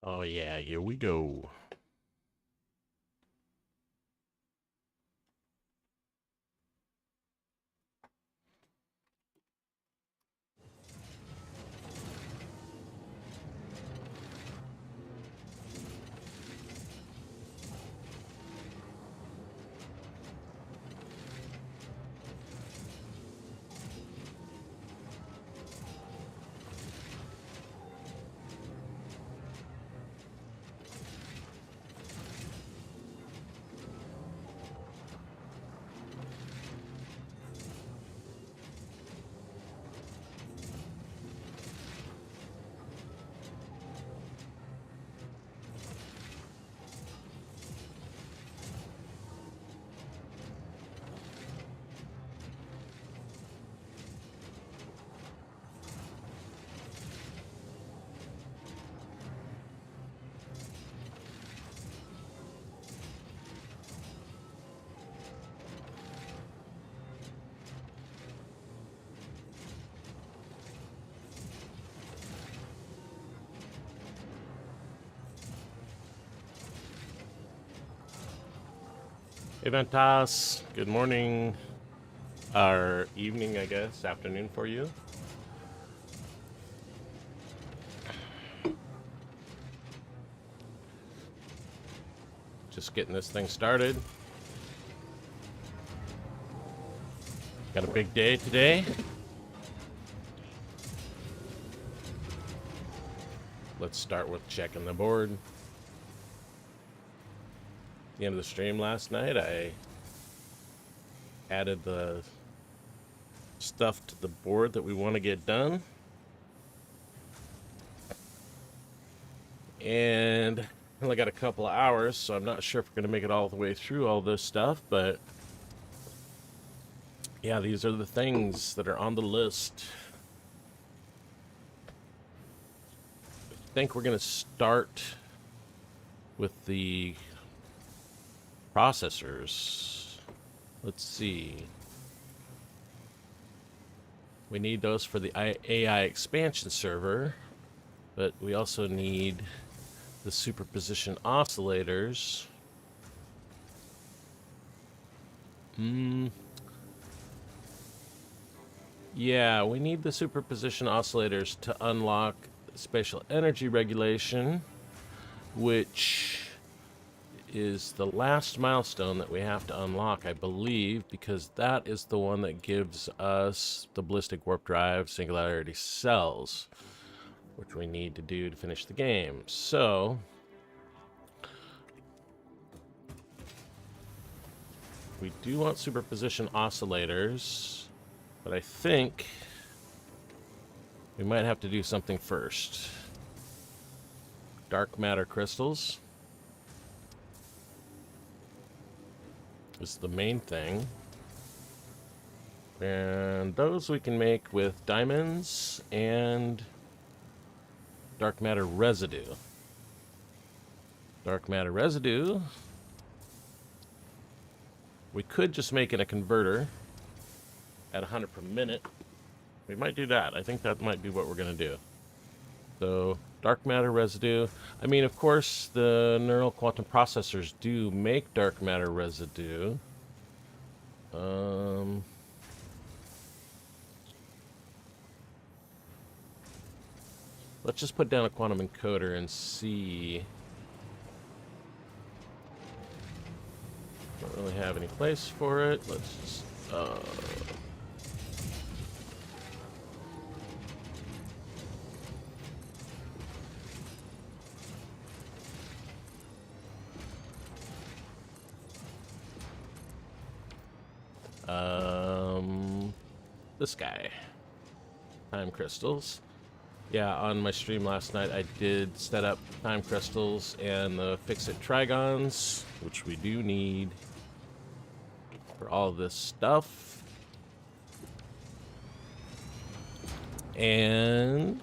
Oh yeah, here we go. Hey Ventas, good morning, or evening, I guess, afternoon for you. Just getting this thing started. Got a big day today. Let's start with checking the board. The end of the stream last night, I added the stuff to the board that we want to get done. And I only got a couple of hours, so I'm not sure if we're going to make it all the way through all this stuff, but yeah, these are the things that are on the list. I think we're going to start with the processors. Let's see. We need those for the AI expansion server, but we also need the superposition oscillators. Yeah, we need the superposition oscillators to unlock spatial energy regulation, which is the last milestone that we have to unlock, I believe, because that is the one that gives us the ballistic warp drive singularity cells, which we need to do to finish the game. So we do want superposition oscillators, but I think we might have to do something first. Dark matter crystals is the main thing. And those we can make with diamonds and dark matter residue. Dark matter residue, we could just make it a converter at 100 per minute. We might do that. I think that might be what we're going to do. So, dark matter residue. I mean, of course, the neural quantum processors do make dark matter residue. Let's just put down a quantum encoder and see. Don't really have any place for it. Let's just, this guy. Time crystals. Yeah, on my stream last night, I did set up time crystals and the fix-it trigons, which we do need for all this stuff. And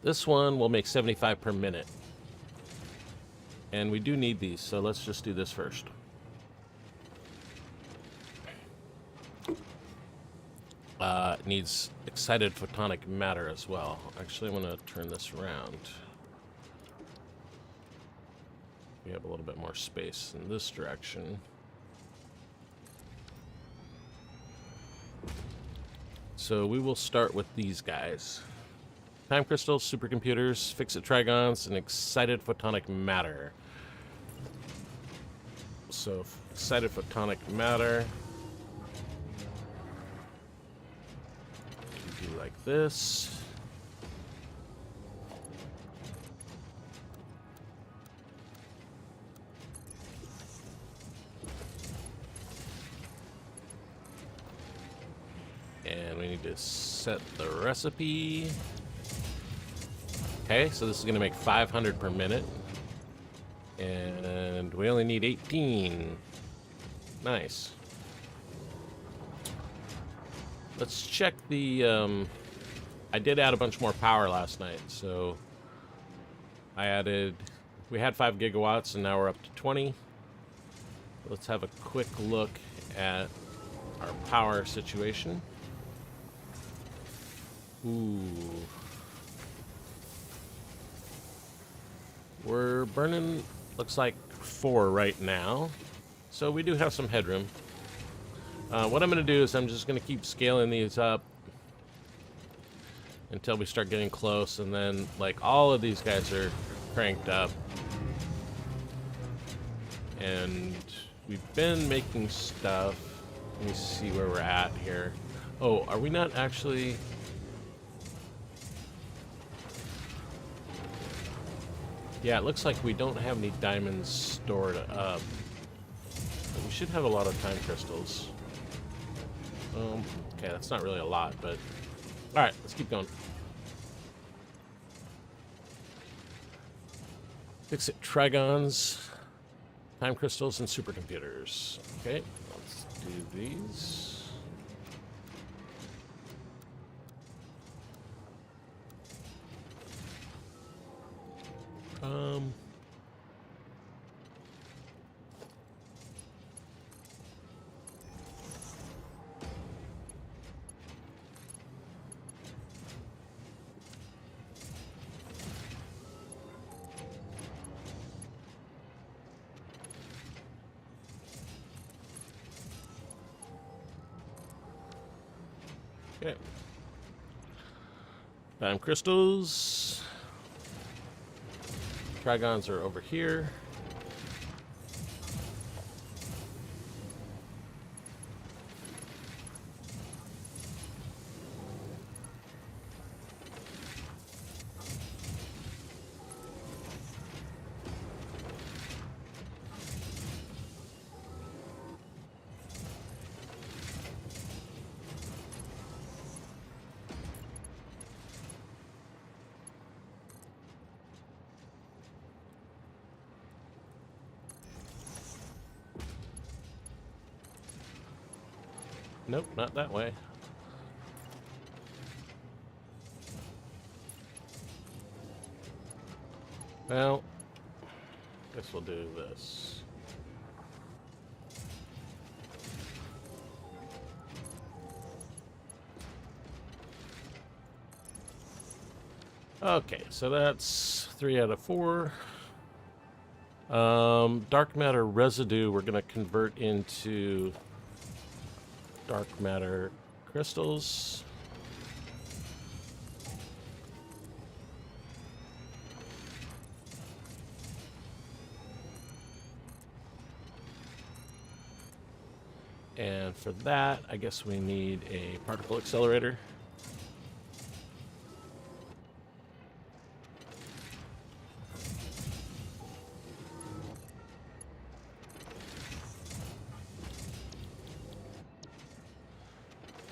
this one will make 75 per minute. And we do need these, so let's just do this first. It needs excited photonic matter as well. Actually, I'm going to turn this around. We have a little bit more space in this direction. So we will start with these guys. Time crystals, supercomputers, fixit trigons, and excited photonic matter. So excited photonic matter. Do like this. And we need to set the recipe. Okay, so this is going to make 500 per minute. And we only need 18. Nice. Let's check the... I did add a bunch more power last night, so... I added... We had 5 gigawatts, and now we're up to 20. Let's have a quick look at our power situation. Ooh. We're burning, looks like 4 right now. So we do have some headroom. What I'm going to do is I'm just going to keep scaling these up until we start getting close, and then like all of these guys are cranked up. And we've been making stuff. Let me see where we're at here. Oh, are we not actually... Yeah, it looks like we don't have any diamonds stored up. But we should have a lot of time crystals. Okay, that's not really a lot, but... Alright, let's keep going. Fixit trigons, time crystals, and supercomputers. Okay, let's do these. Okay. Time crystals. Trigons are over here. Nope, not that way. Well, guess we'll do this. Okay, so that's 3 out of 4. Dark matter residue we're going to convert into dark matter crystals. And for that, I guess we need a particle accelerator.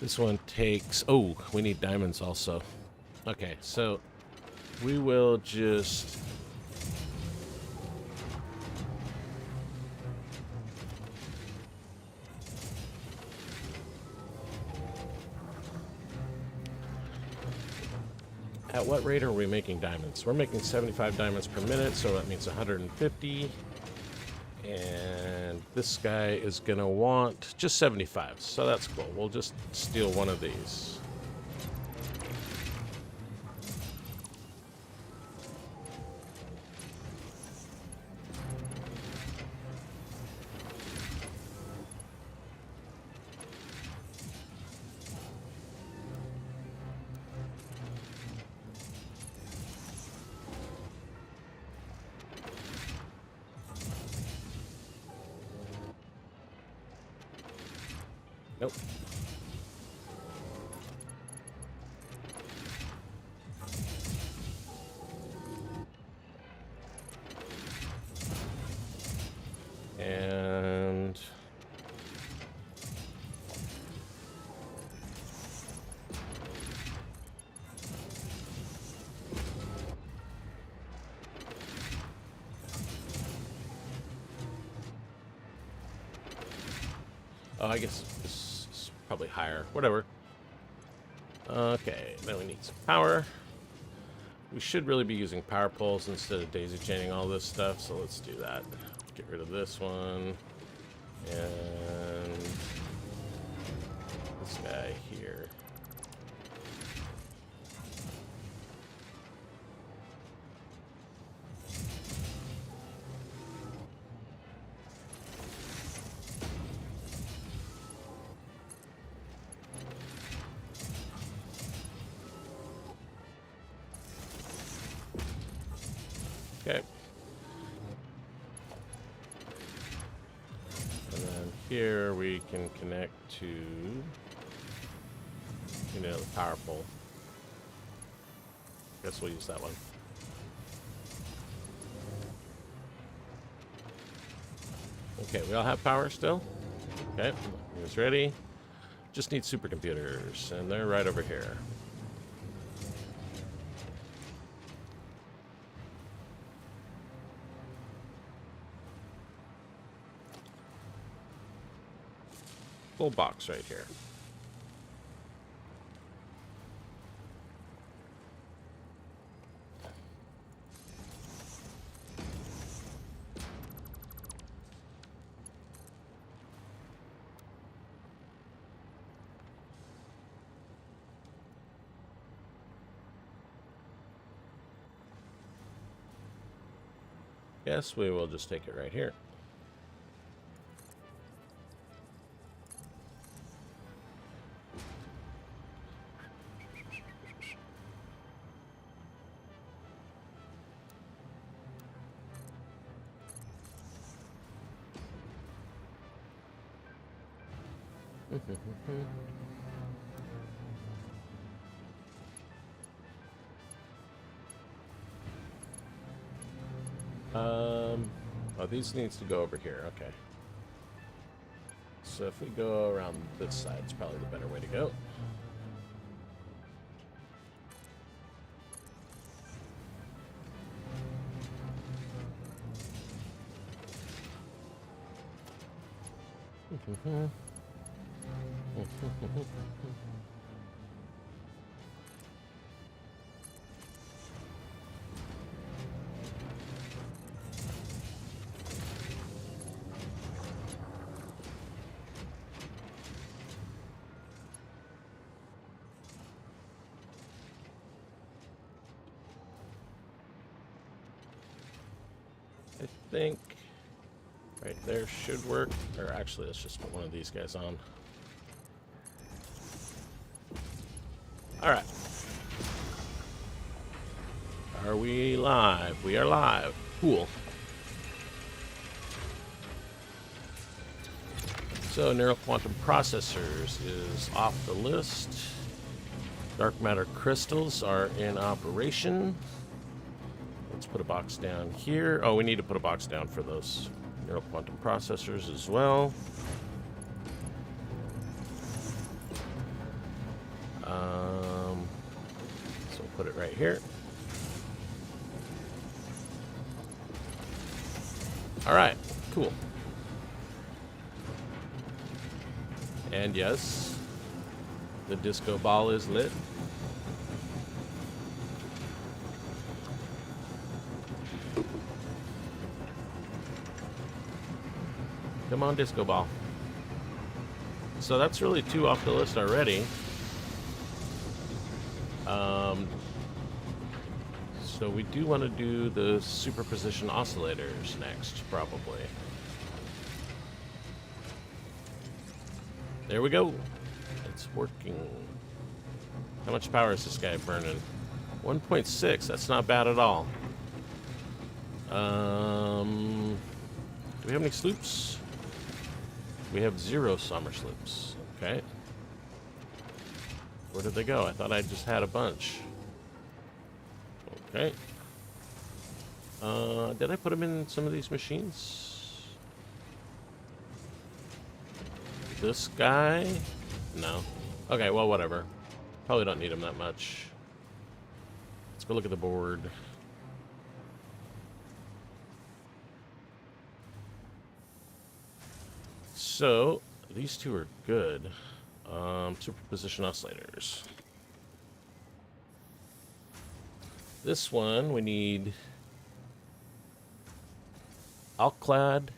This one takes... Oh, we need diamonds also. Okay, so we will just... At what rate are we making diamonds? We're making 75 diamonds per minute, so that means 150. And This guy is going to want just 75, so that's cool. We'll just steal one of these. Nope. And oh, I guess this is probably higher. Whatever. Okay, then we need some power. We should really be using power poles instead of daisy chaining all this stuff, so let's do that. Get rid of this one. And this guy here. Okay. And then here we can connect to, the power pole. Guess we'll use that one. Okay, we all have power still? Okay, here's ready. Just need supercomputers, and they're right over here. Full box right here. Yes, we will just take it right here. Oh, these needs to go over here. Okay. So if we go around this side, it's probably the better way to go. I think right there should work. Or actually, let's just put one of these guys on. All right. Are we live? We are live. Cool. So neural quantum processors is off the list. Dark matter crystals are in operation. Let's put a box down here. Oh, we need to put a box down for those neural quantum processors as well. So we'll put it right here. All right, cool. And yes, the disco ball is lit. Come on, disco ball. So that's really 2 off the list already. So we do want to do the superposition oscillators next, probably. There we go. It's working. How much power is this guy burning? 1.6. That's not bad at all. Do we have any sloops? We have 0 summer sloops. Okay. Where did they go? I thought I just had a bunch. Okay. Did I put them in some of these machines? This guy? No. Okay, well, whatever. Probably don't need them that much. Let's go look at the board. So, these 2 are good. Superposition oscillators. This one, we need alclad,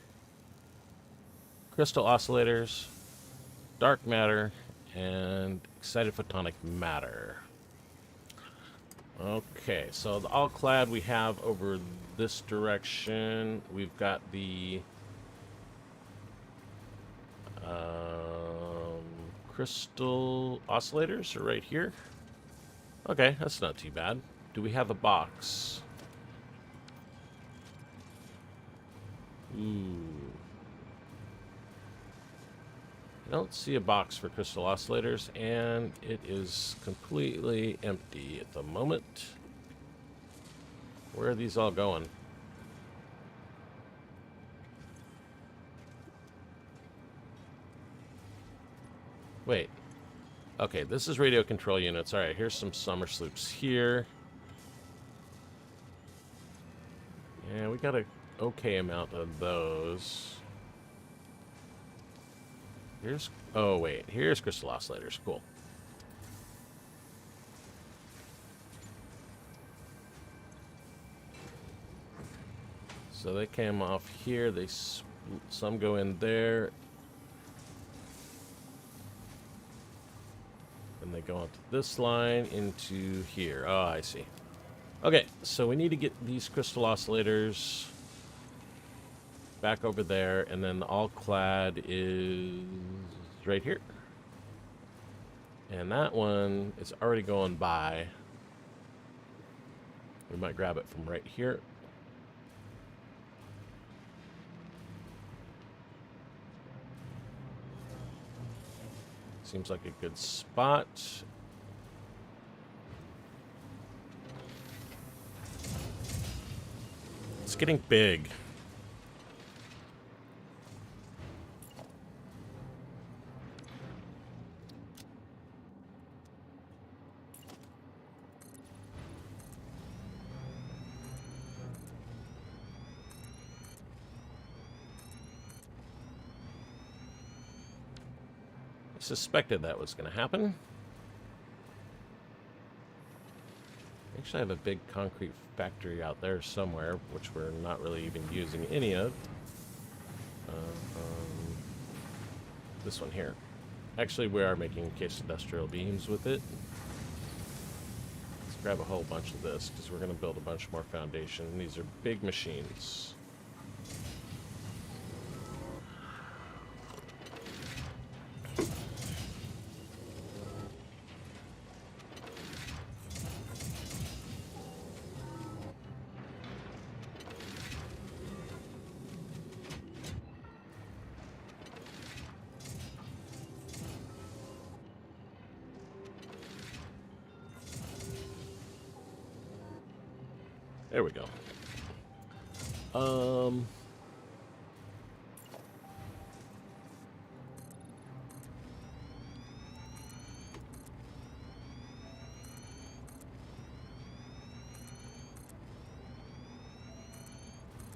crystal oscillators, dark matter, and excited photonic matter. Okay, so the alclad we have over this direction. We've got the crystal oscillators are right here. Okay, that's not too bad. Do we have a box? Ooh. I don't see a box for crystal oscillators, and it is completely empty at the moment. Where are these all going? Wait. Okay, this is radio control units. All right, here's some summer sloops here. Yeah, we got an okay amount of those. Here's... Oh, wait. Here's crystal oscillators. Cool. So they came off here. They some go in there. And they go onto this line into here. Oh, I see. Okay, so we need to get these crystal oscillators back over there, and then the all-clad is right here. And that one is already going by. We might grab it from right here. Seems like a good spot. It's getting big. I suspected that was going to happen. Actually, I have a big concrete factory out there somewhere, which we're not really even using any of. This one here. Actually, we are making case industrial beams with it. Let's grab a whole bunch of this, because we're going to build a bunch more foundation. These are big machines. There we go.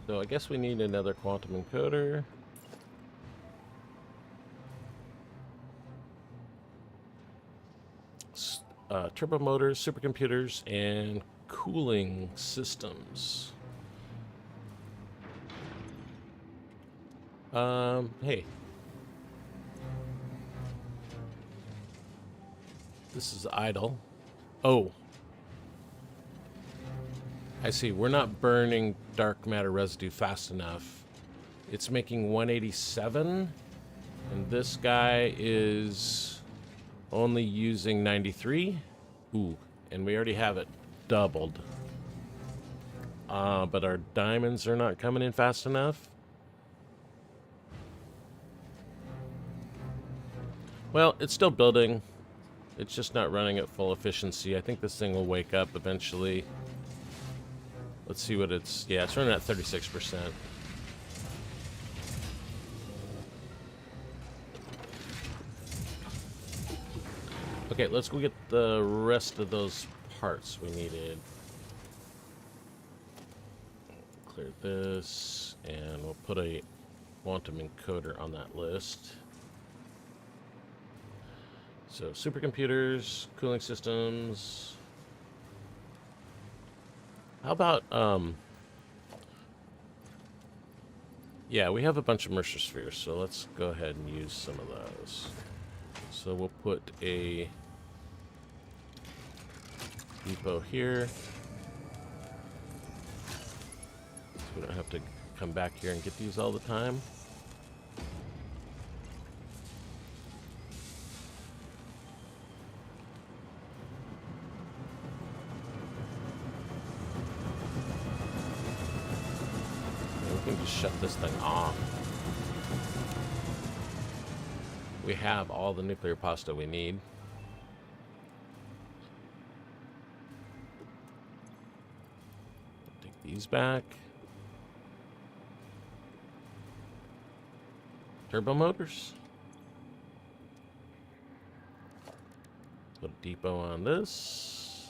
So I guess we need another quantum encoder. Turbo motors, supercomputers, and cooling systems. Hey. This is idle. Oh, I see. We're not burning dark matter residue fast enough. It's making 187, and this guy is only using 93. Ooh, and we already have it doubled. But our diamonds are not coming in fast enough. Well, it's still building. It's just not running at full efficiency. I think this thing will wake up eventually. Let's see what it's... Yeah, it's running at 36%. Okay, let's go get the rest of those parts we needed. Clear this, and we'll put a quantum encoder on that list. So, supercomputers, cooling systems. How about, yeah, we have a bunch of Mercer spheres, so let's go ahead and use some of those. So we'll put a depot here. So we don't have to come back here and get these all the time. We can just shut this thing off. We have all the nuclear pasta we need. Take these back. Turbo motors. Put a depot on this.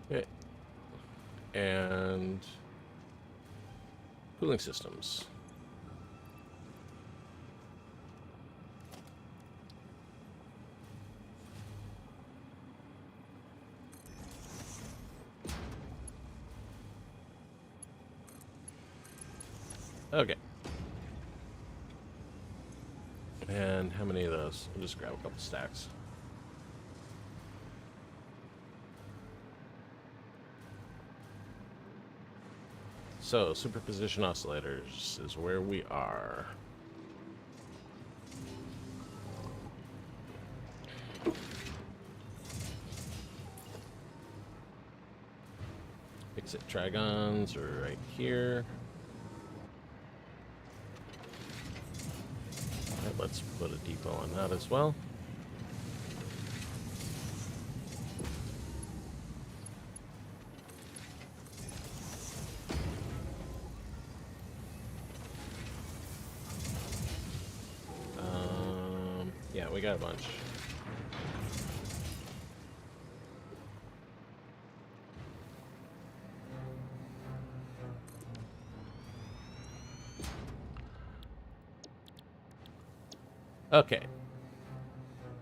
Okay. And cooling systems. Okay. And how many of those? I'll just grab a couple stacks. So, superposition oscillators is where we are. Fix-it trigons are right here. Right, let's put a depot on that as well. Yeah, we got a bunch. Okay.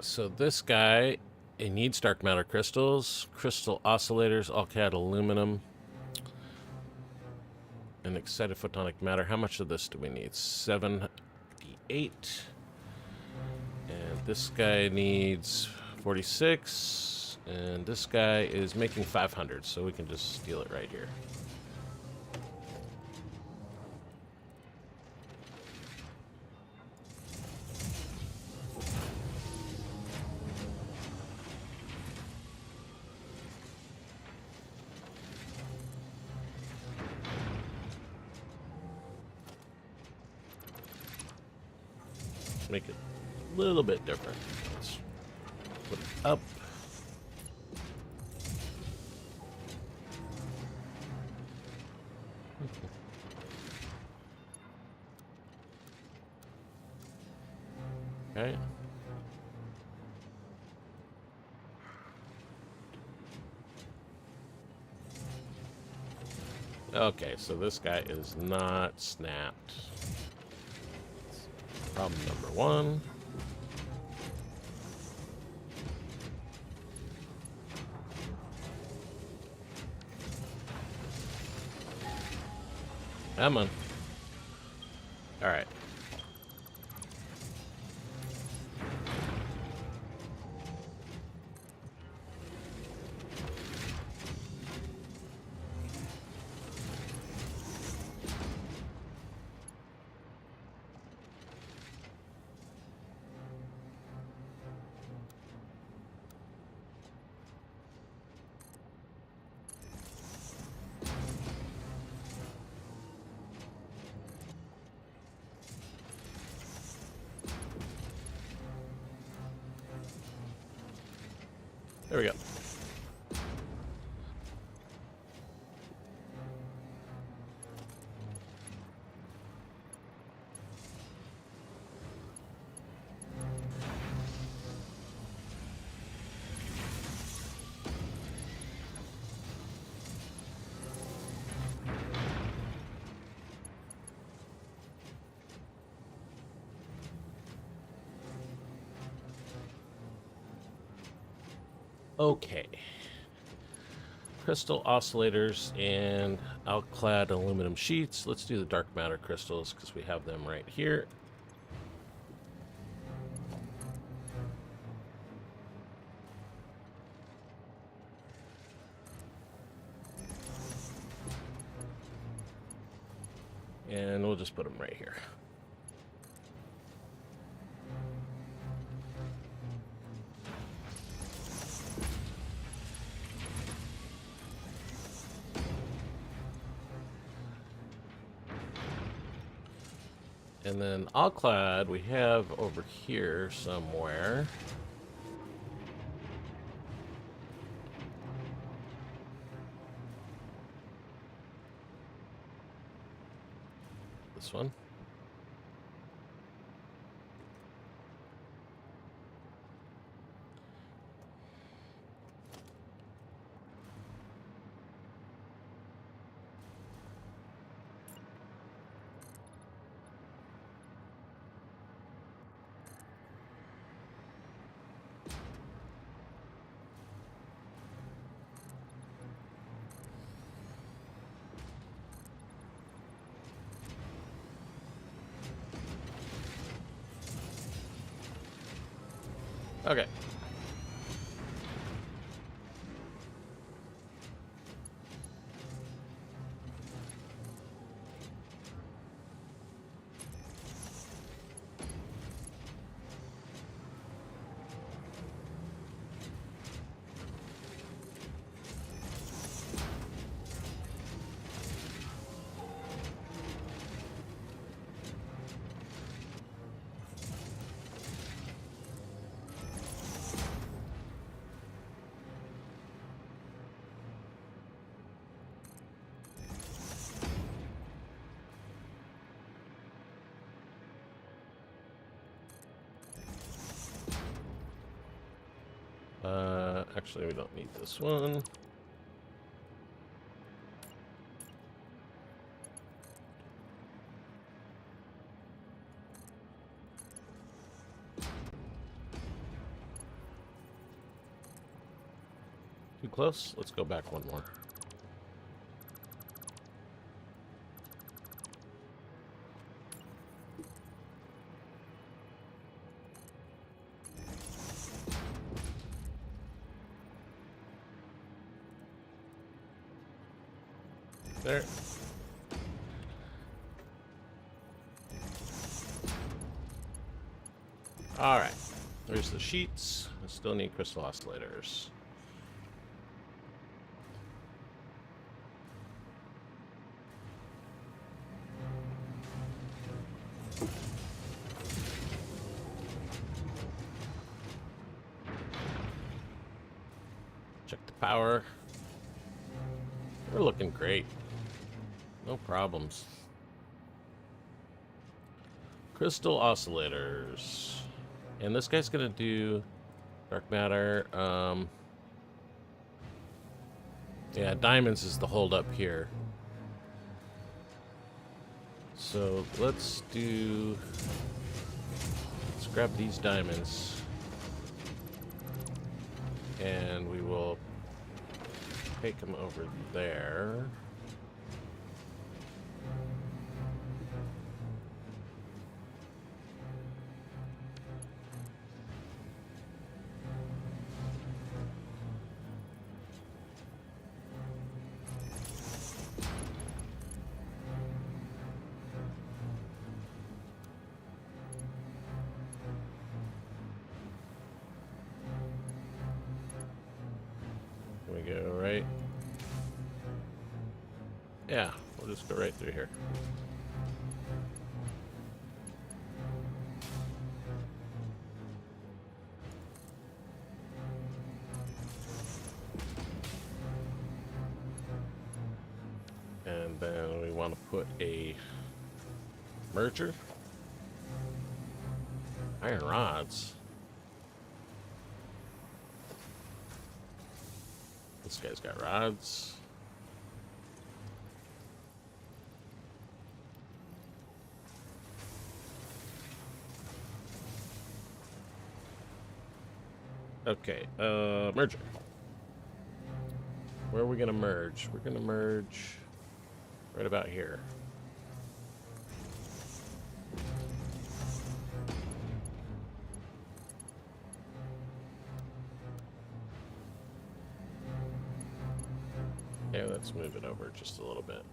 So this guy, it needs dark matter crystals, crystal oscillators, all-cad aluminum, and excited photonic matter. How much of this do we need? 78. And this guy needs 46. And this guy is making 500, so we can just steal it right here. Make it a little bit different. Let's put it up. Okay. Okay, so this guy is not snapped. Problem number one. Come on. Alright. There we go. Okay. Crystal oscillators and alclad aluminum sheets. Let's do the dark matter crystals because we have them right here. And we'll just put them right here. And then alclad we have over here somewhere. This one. Okay. Actually, we don't need this one. Too close? Let's go back one more. There. Alright. There's the sheets. I still need crystal oscillators. Check the power. We're looking great. No problems. Crystal oscillators. And this guy's gonna do dark matter. Yeah, diamonds is the hold up here. So let's grab these diamonds. And we will take them over there. go right. Yeah, we'll just go right through here. And then we want to put a merger. Iron rods. This guy's got rods. Okay, merger. Where are we gonna merge? We're gonna merge right about here. Yeah, let's move it over just a little bit.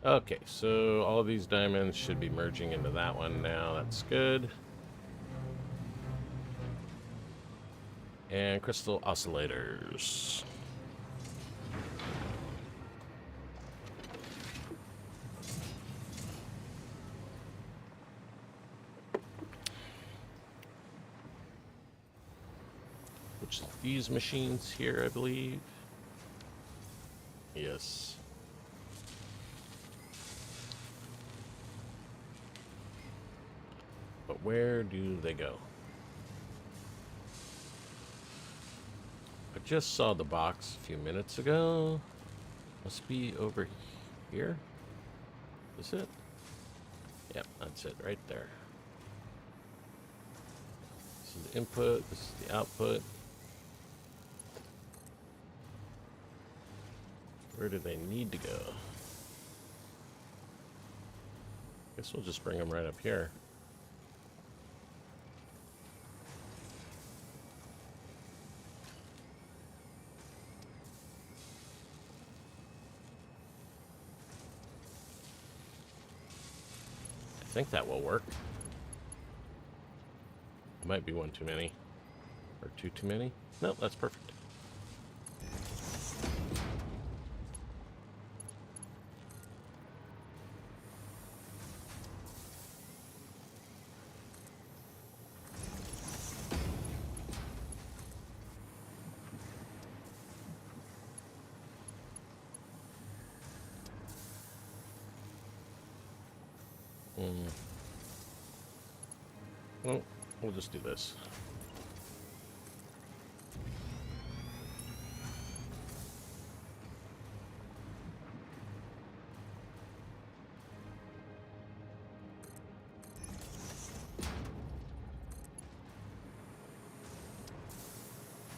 Okay, so all of these diamonds should be merging into that one now. That's good. And crystal oscillators. Which is these machines here, I believe. Yes. But where do they go? I just saw the box a few minutes ago. Must be over here. Is it? Yep, that's it right there. This is the input, this is the output. Where do they need to go? Guess we'll just bring them right up here. I think that will work. It might be one too many. Or two too many. Nope, that's perfect. Well, we'll just do this.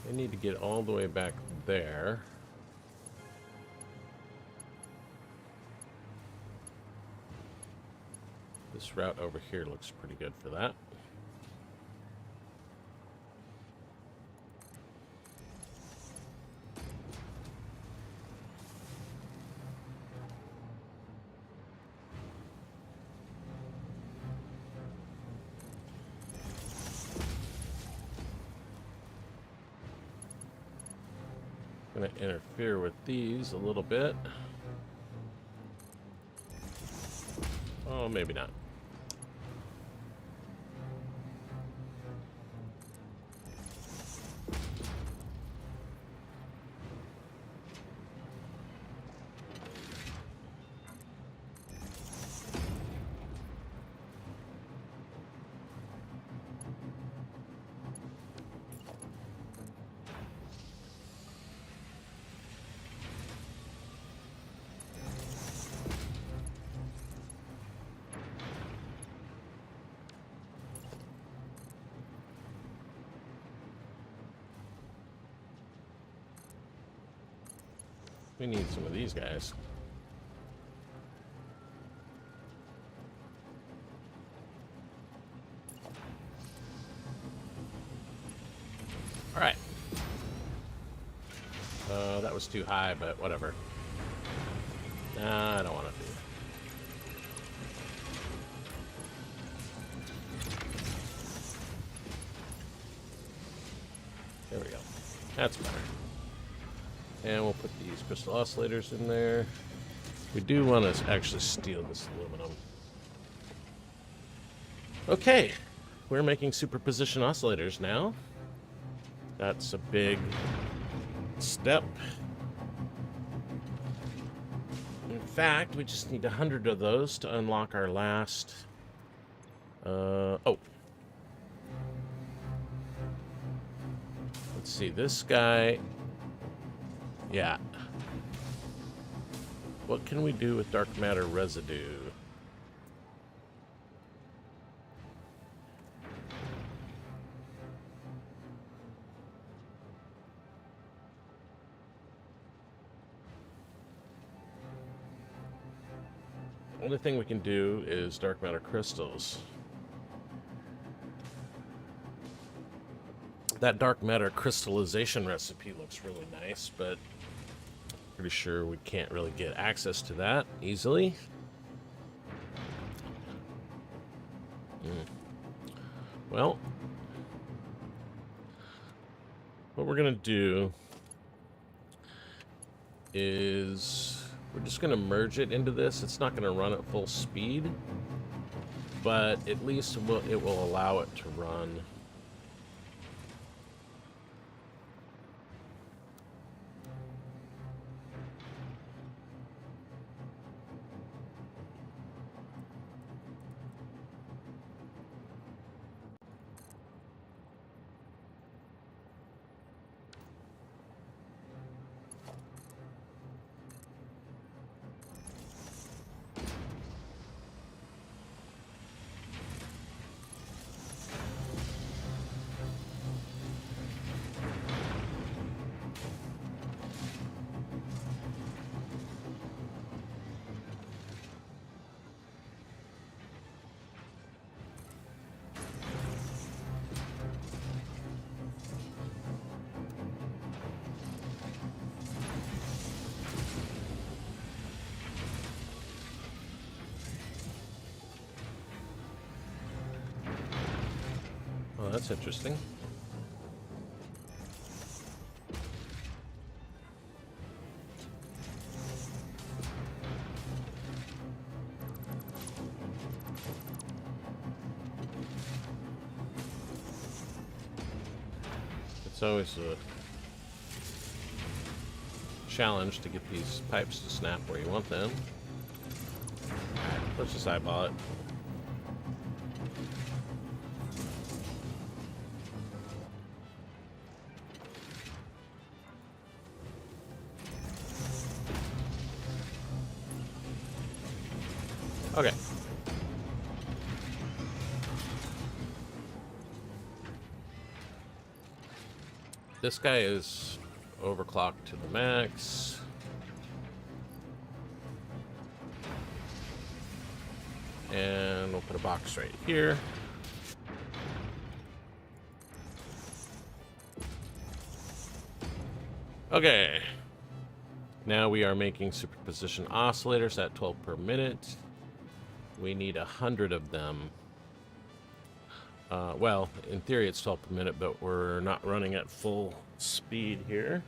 I need to get all the way back there. This route over here looks pretty good for that. Gonna interfere with these a little bit. Oh, maybe not. We need some of these guys. All right. That was too high, but whatever. Nah, I don't want to do it. There we go. That's better. And we'll put these crystal oscillators in there. We do want to actually steal this aluminum. Okay, we're making superposition oscillators now. That's a big step. In fact, we just need 100 of those to unlock our last... oh. Let's see, this guy... Yeah. What can we do with dark matter residue? The only thing we can do is dark matter crystals. That dark matter crystallization recipe looks really nice, but pretty sure we can't really get access to that easily. Well, what we're gonna do is we're just gonna merge it into this. It's not gonna run at full speed, but at least it will allow it to run. Oh, that's interesting. It's always a challenge to get these pipes to snap where you want them. Alright, let's just eyeball it. Okay. This guy is overclocked to the max. And we'll put a box right here. Okay. Now we are making superposition oscillators at 12 per minute. We need 100 of them. Well, in theory it's 12 per minute, but we're not running at full speed here.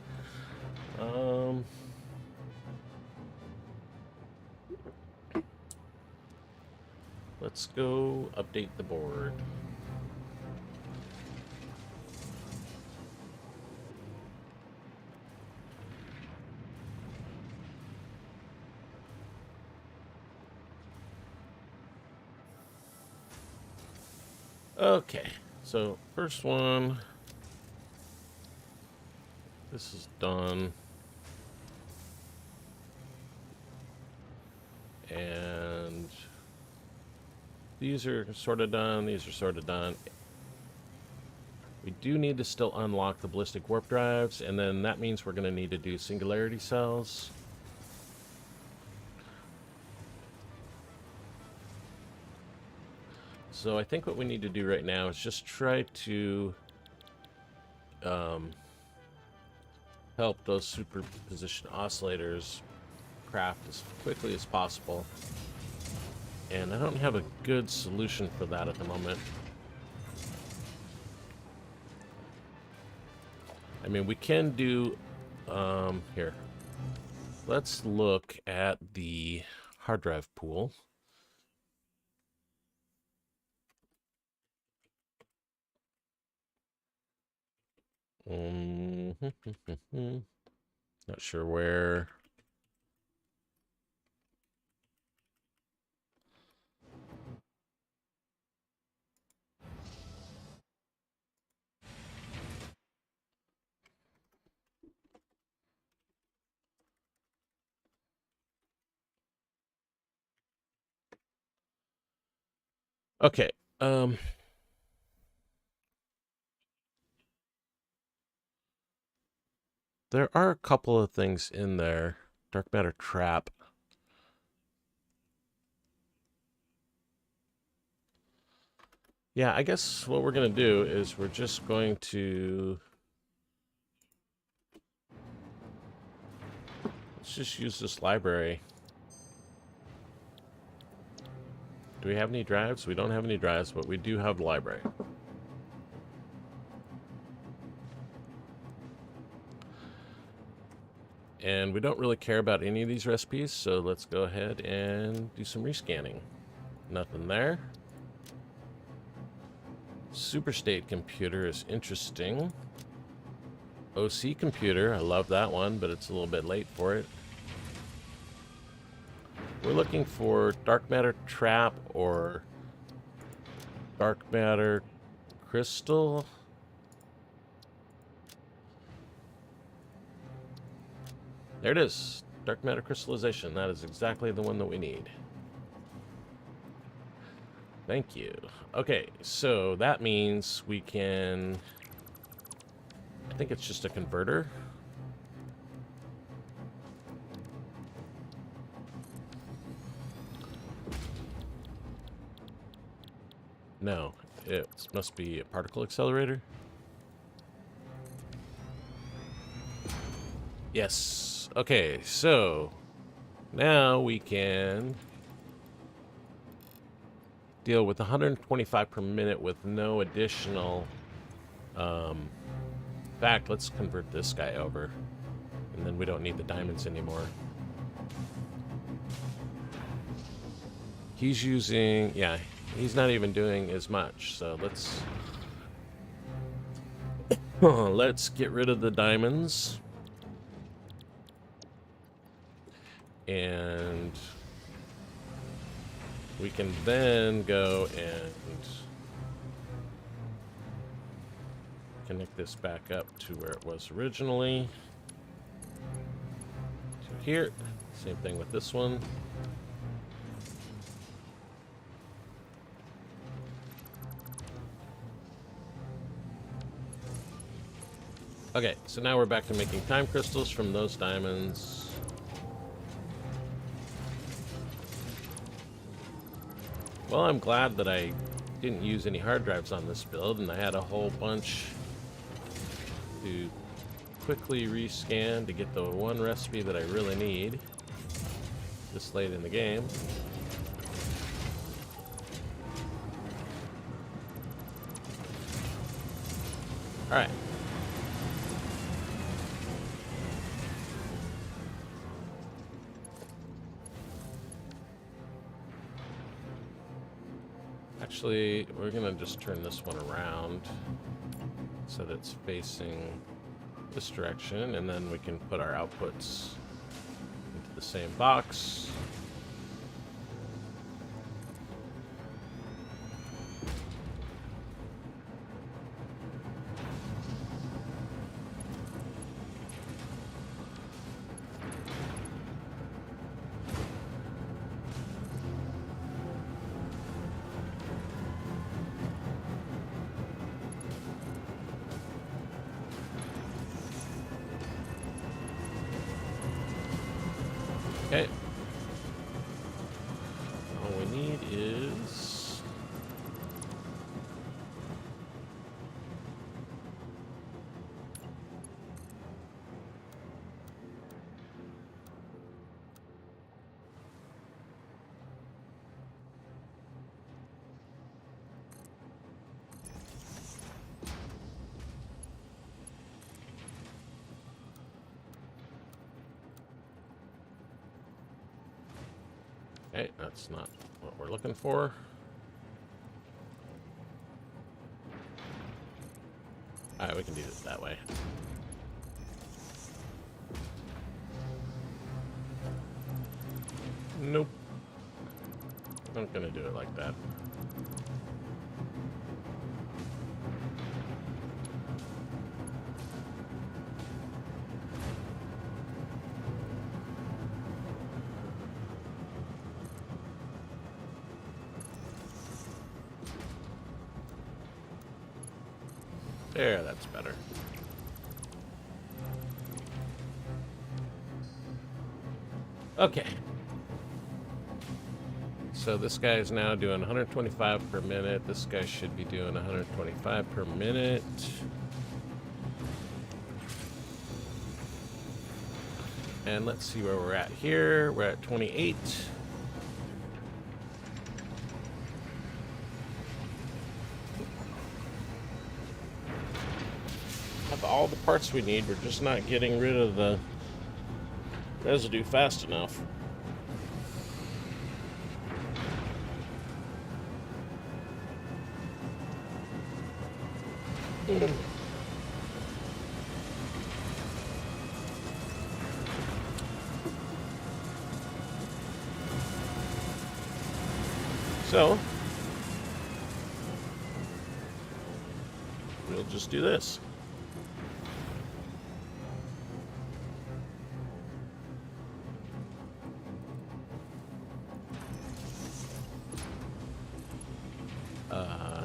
Let's go update the board. Okay, so first one, this is done, and these are sort of done, these are sort of done. We do need to still unlock the ballistic warp drives, and then that means we're going to need to do singularity cells. So I think what we need to do right now is just try to help those superposition oscillators craft as quickly as possible. And I don't have a good solution for that at the moment. I mean, we can do, here. Let's look at the hard drive pool. Not sure where. Okay. There are a couple of things in there. Dark matter trap. Yeah, I guess what we're going to do is we're just going to... Let's just use this library. Do we have any drives? We don't have any drives, but we do have the library. And we don't really care about any of these recipes, so let's go ahead and do some rescanning. Nothing there. Superstate computer is interesting. OC computer, I love that one, but it's a little bit late for it. We're looking for dark matter trap or dark matter crystal. There it is. Dark matter crystallization. That is exactly the one that we need. Thank you. Okay, so that means we can... I think it's just a converter. No, it must be a particle accelerator. Yes. Okay, so now we can deal with 125 per minute with no additional... in fact, let's convert this guy over, and then we don't need the diamonds anymore. He's using... yeah, he's not even doing as much, so let's... let's get rid of the diamonds. And we can then go and connect this back up to where it was originally. To here. Same thing with this one. Okay, so now we're back to making time crystals from those diamonds. Well, I'm glad that I didn't use any hard drives on this build, and I had a whole bunch to quickly rescan to get the one recipe that I really need this late in the game. All right. Actually, we're gonna just turn this one around so that it's facing this direction, and then we can put our outputs into the same box. Okay. All we need is... Okay, that's not what we're looking for. Alright, we can do this that way. Nope. I'm not gonna do it like that. There, that's better. Okay. So this guy is now doing 125 per minute. This guy should be doing 125 per minute. And let's see where we're at here. We're at 28. Have all the parts we need. We're just not getting rid of the residue fast enough. So, we'll just do this.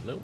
Nope.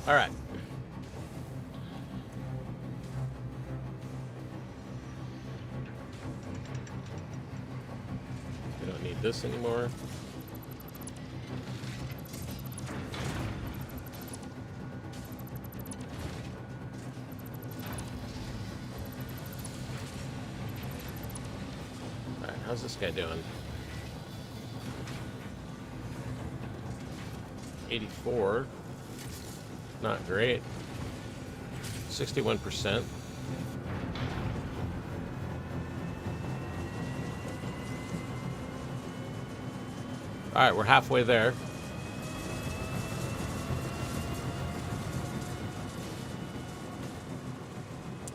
All right. We don't need this anymore. All right, how's this guy doing? 84. Not great. 61%. All right, we're halfway there.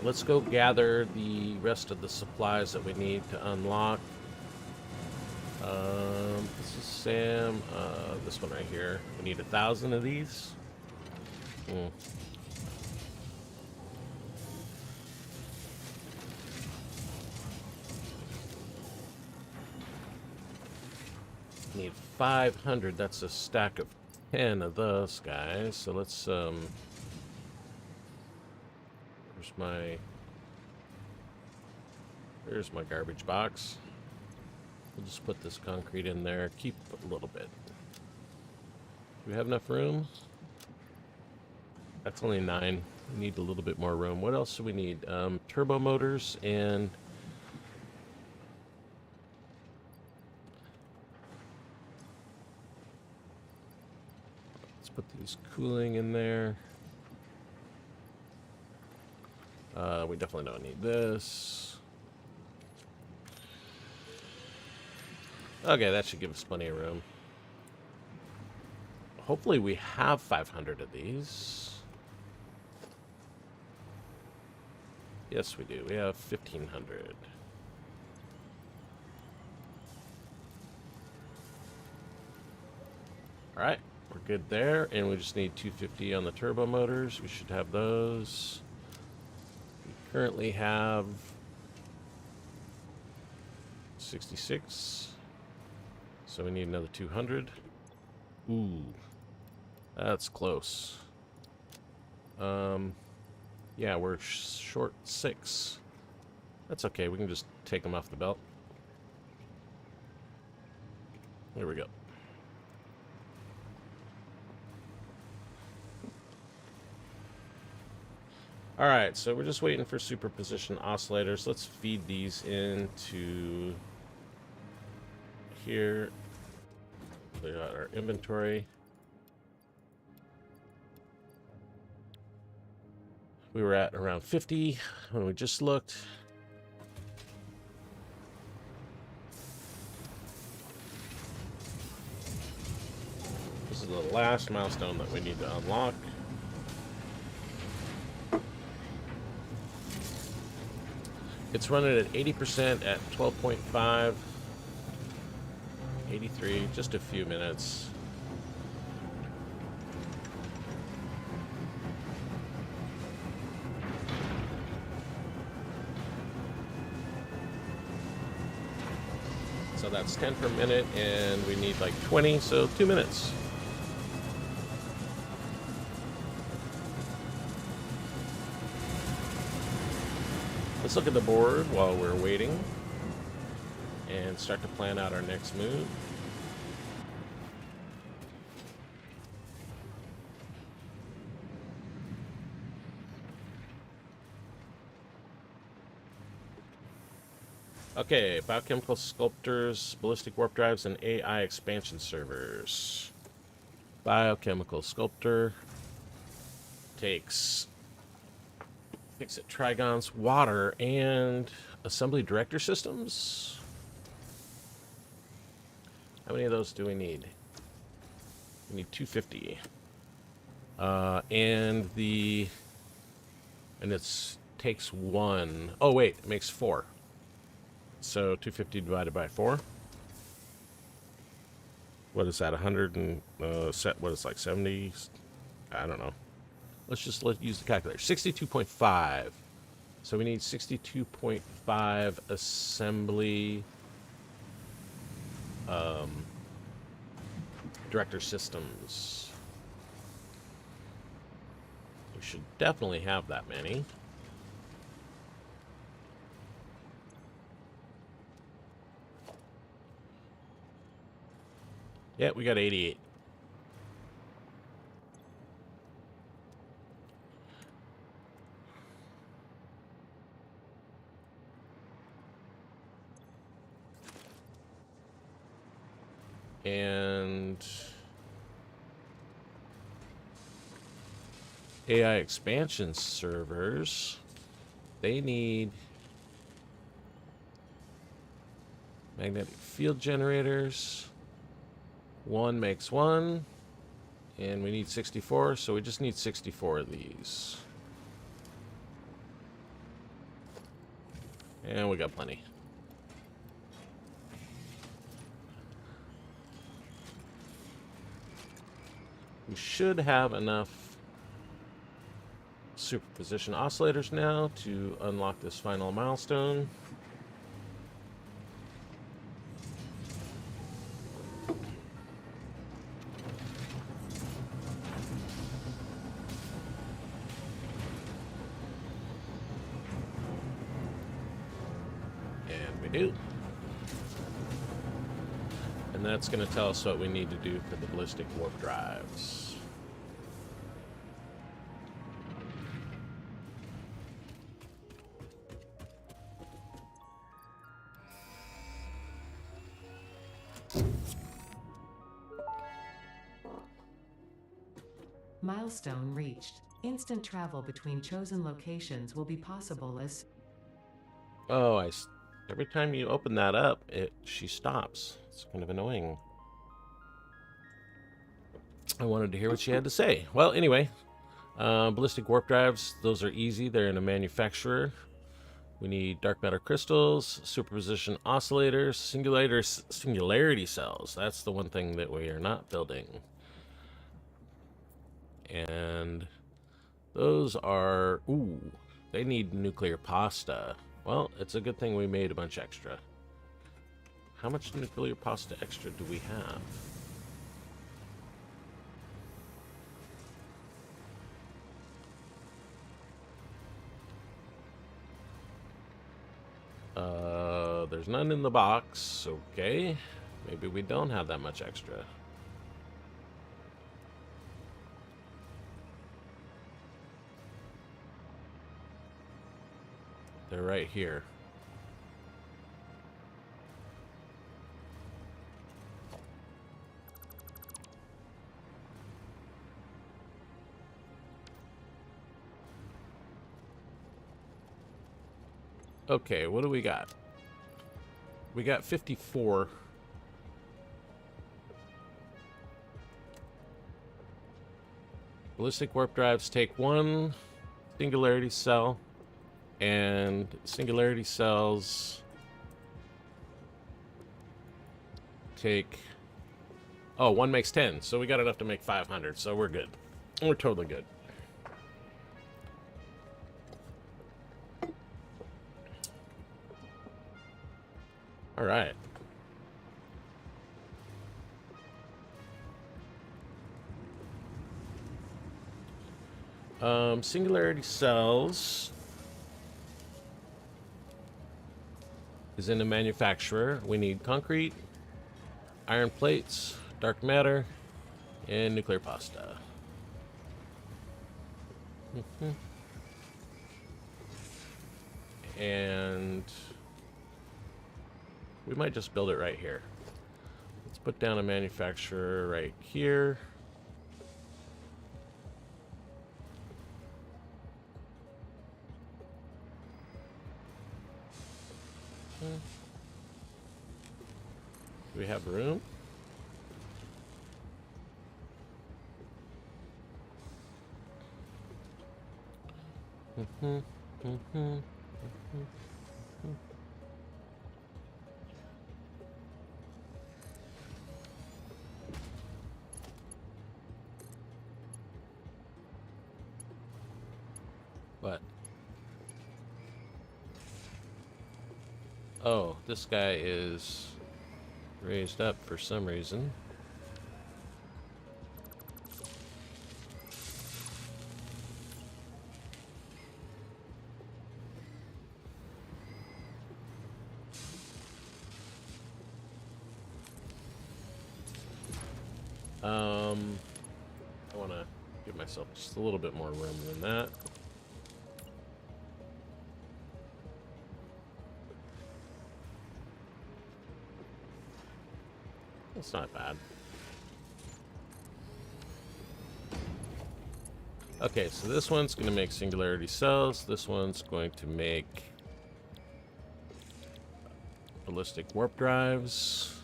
Let's go gather the rest of the supplies that we need to unlock. This is Sam. This one right here. We need 1,000 of these. Need 500. That's a stack of 10 of those guys. So let's where's my garbage box? We'll just put this concrete in there. Keep a little bit. Do we have enough room? That's only 9. We need a little bit more room. What else do we need? Turbo motors and let's put these cooling in there. We definitely don't need this. Okay, that should give us plenty of room. Hopefully we have 500 of these. Yes, we do. We have 1,500. All right, we're good there. And we just need 250 on the turbo motors. We should have those. currently have 66. So we need another 200. Ooh, that's close. Yeah, we're short 6. That's okay. We can just take them off the belt. There we go. All right, so we're just waiting for superposition oscillators. Let's feed these into here. We got our inventory. We were at around 50 when we just looked. This is the last milestone that we need to unlock. It's running at 80% at 12.5. 83, just a few minutes. So that's 10 per minute, and we need like 20, so 2 minutes. Let's look at the board while we're waiting and start to plan out our next move. Okay, biochemical sculptors, ballistic warp drives, and AI expansion servers. Biochemical sculptor takes fixit trigons, water, and assembly director systems. How many of those do we need? We need 250. And it's takes 1. Oh wait, it makes 4. So 250 divided by 4. What is that? 100 and what is like 70? I don't know. Let's use the calculator. 62.5. So we need 62.5 assembly director systems. We should definitely have that many. Yeah, we got 88. And AI expansion servers, they need magnetic field generators. 1 makes 1, and we need 64, so we just need 64 of these. And we got plenty. We should have enough superposition oscillators now to unlock this final milestone. And we do. And that's going to tell us what we need to do for the ballistic warp drives. Milestone reached. Instant travel between chosen locations will be possible as... Oh, every time you open that up, she stops. It's kind of annoying. I wanted to hear what she had to say. Well, anyway, ballistic warp drives, those are easy. They're in a manufacturer. We need dark matter crystals, superposition oscillators, singularity cells. That's the one thing that we are not building. And those are, they need nuclear pasta. Well, it's a good thing we made a bunch extra. How much nuclear pasta extra do we have? There's none in the box. Okay. Maybe we don't have that much extra. They're right here. Okay, what do we got? We got 54. Ballistic warp drives take one singularity cell, and singularity cells take... Oh, one makes 10, so we got enough to make 500, so we're good. We're totally good. All right. Singularity cells is in a manufacturer. We need concrete, iron plates, dark matter, and nuclear pasta. And we might just build it right here. Let's put down a manufacturer right here. Do we have room? What? Oh, this guy is raised up for some reason. I want to give myself just a little bit more room than that. That's not bad. Okay, so this one's going to make singularity cells. This one's going to make ballistic warp drives,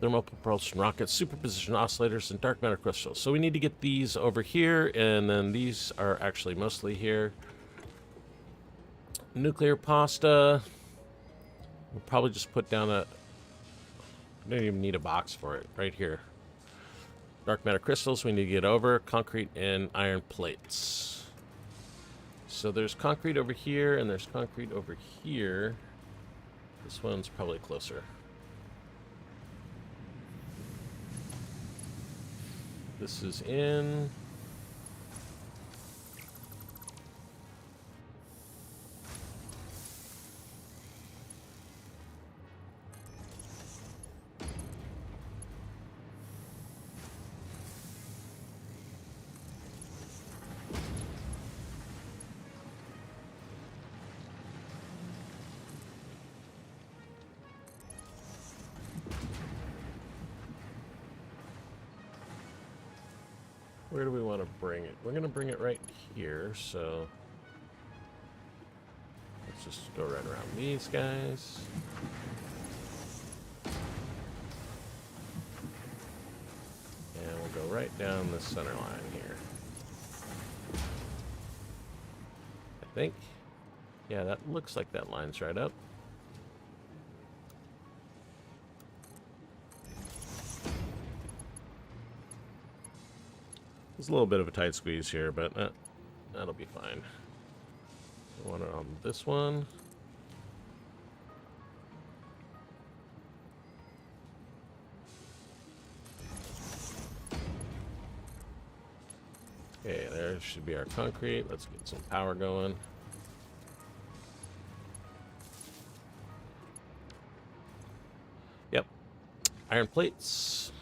thermal propulsion rockets, superposition oscillators, and dark matter crystals. So we need to get these over here, and then these are actually mostly here. Nuclear pasta. We'll probably just put down a... I don't even need a box for it. Right here. Dark matter crystals we need to get over. Concrete and iron plates. So there's concrete over here, and there's concrete over here. This one's probably closer. This is in. Where do we want to bring it? We're going to bring it right here, so let's just go right around these guys. And we'll go right down the center line here. I think. Yeah, that looks like that lines right up. There's a little bit of a tight squeeze here, but that'll be fine. Want it on this one. Okay, there should be our concrete. Let's get some power going. Yep. Iron plates.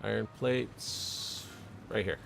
Iron plates. Right here.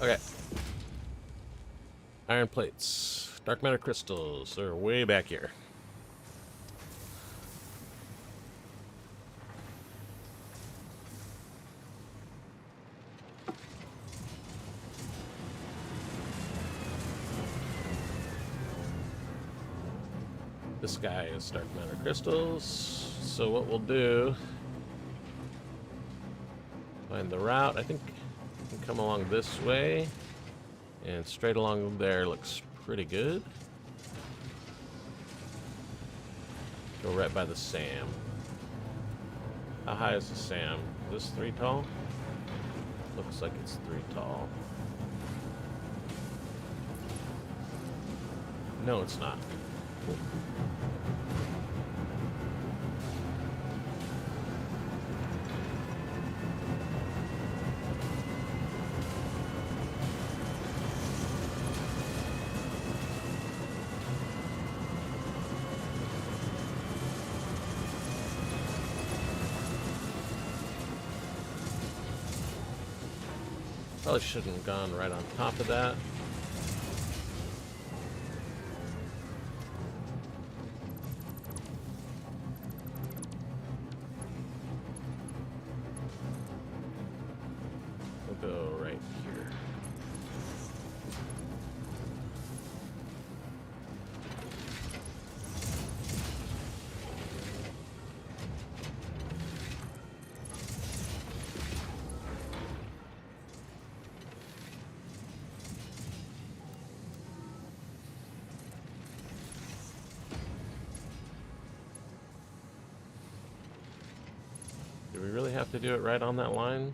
Okay. Iron plates. Dark matter crystals. They're way back here. This guy is dark matter crystals. So what we'll do... Find the route. I think we can come along this way. And straight along there looks pretty good. Go right by the SAM. How high is the SAM? Is this 3 tall? Looks like it's 3 tall. No, it's not. Probably shouldn't have gone right on top of that. We'll go right here. Do we really have to do it right on that line?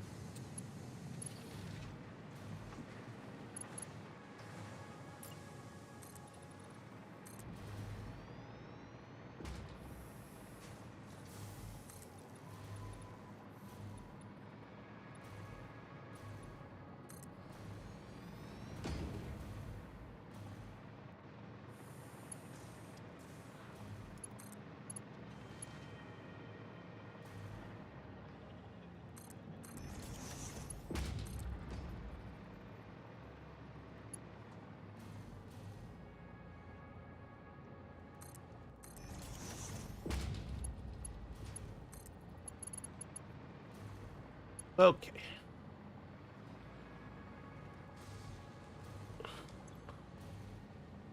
Okay.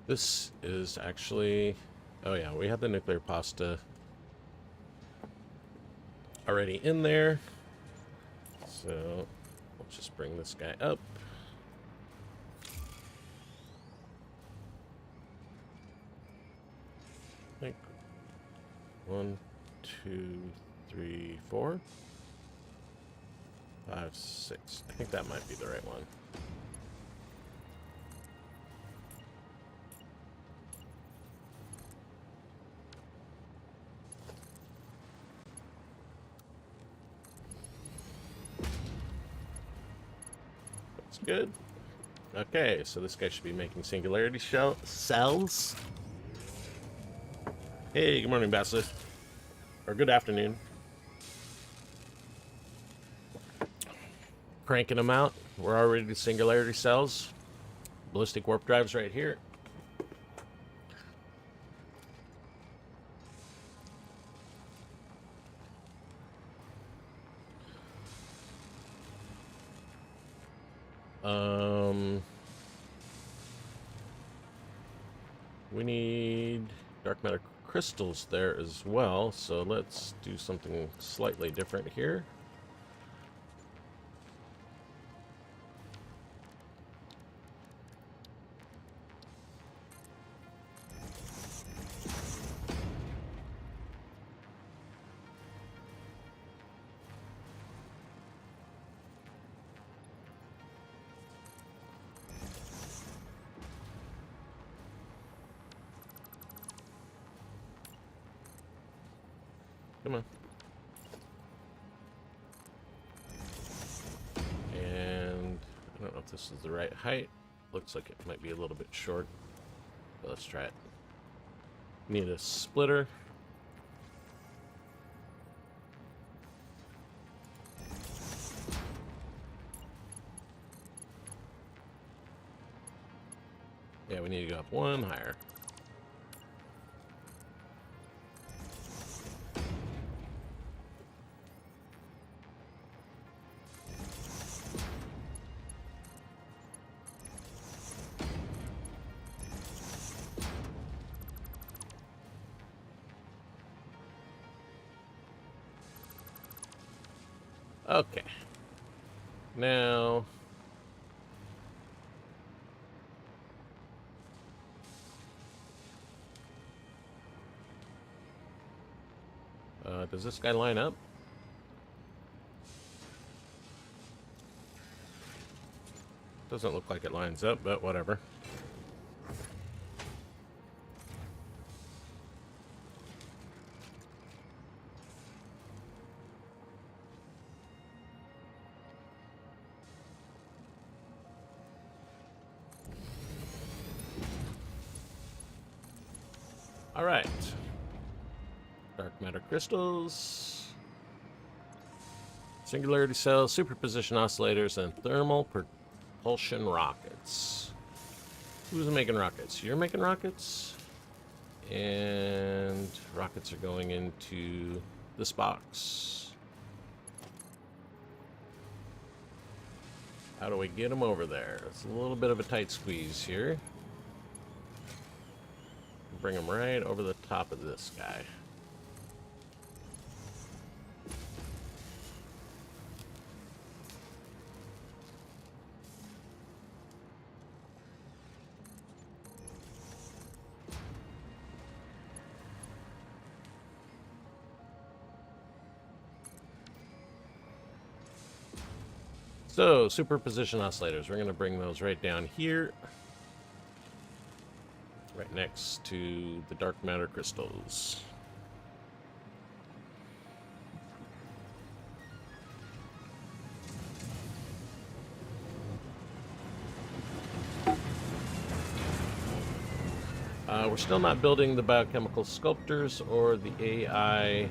This is actually... Oh yeah, we had the nuclear pasta already in there. So, let's just bring this guy up. I think 1, 2, 3, 4, 5, 6. I think that might be the right one. That's good. Okay, so this guy should be making singularity cells. Hey, good morning, Bassett. or good afternoon. Cranking them out. We're already to singularity cells. Ballistic warp drives right here. We need dark matter crystals there as well, so let's do something slightly different here. Come on. And I don't know if this is the right height. Looks like it might be a little bit short, but let's try it. Need a splitter. Yeah, we need to go up one higher. Okay. Now, does this guy line up? Doesn't look like it lines up, but whatever. All right. Dark matter crystals, singularity cells, superposition oscillators, and thermal propulsion rockets. Who's making rockets? You're making rockets? And rockets are going into this box. How do we get them over there? It's a little bit of a tight squeeze here. Bring them right over the top of this guy. So, superposition oscillators. We're going to bring those right down here. Right next to the dark matter crystals. We're still not building the biochemical sculptors or the AI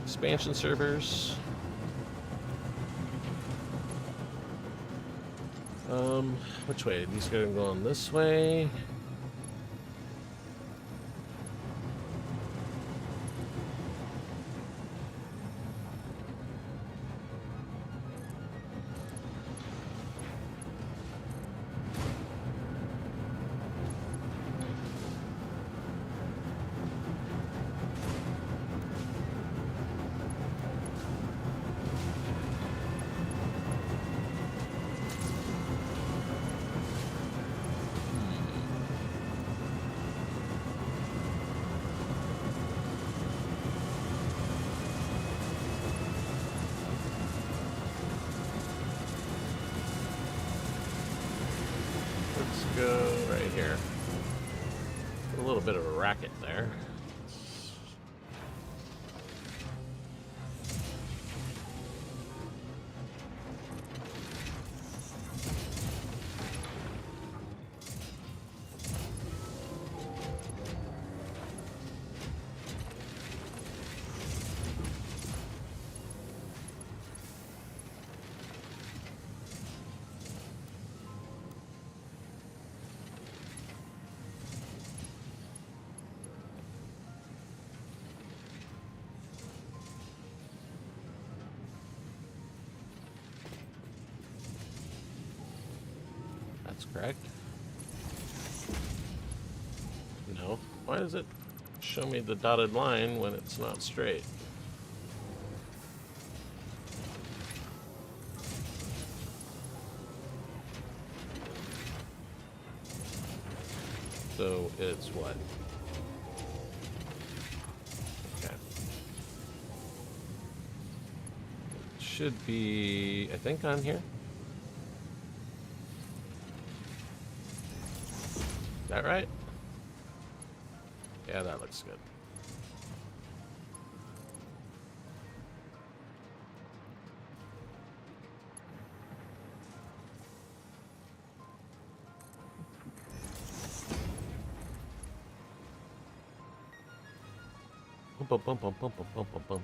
expansion servers. Which way? These guys are going this way. Go right here. A little bit of a racket there. That's correct. No. Why does it show me the dotted line when it's not straight? So it's what? Okay. It should be, I think, on here. Is that right? Yeah, that looks good. Bum, bum, bum, bum, bum, bum, bum, bum.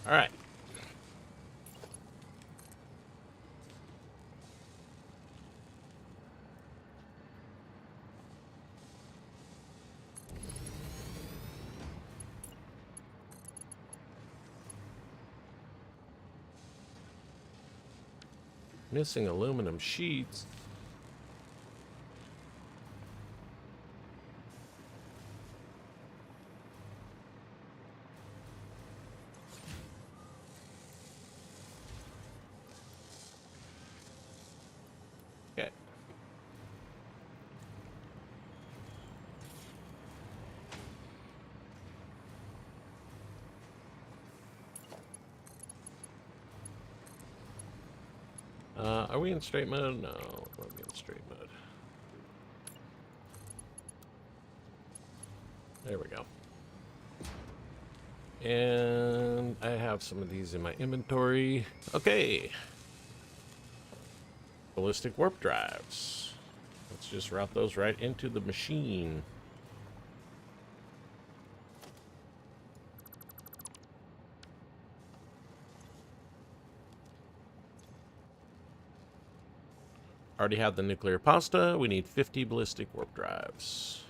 All right. Missing aluminum sheets. Okay. Are we in straight mode? No, we're in straight mode. There we go. And I have some of these in my inventory. Okay. Ballistic warp drives. Let's just route those right into the machine. Already have the nuclear pasta. We need 50 ballistic warp drives.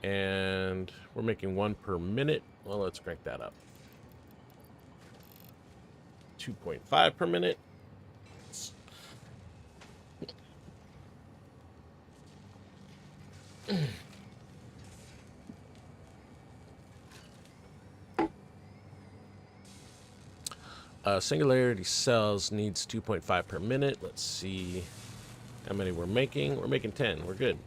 And we're making 1 per minute. Well, let's crank that up. 2.5 per minute. Singularity cells needs 2.5 per minute. Let's see how many we're making. We're making 10. We're good.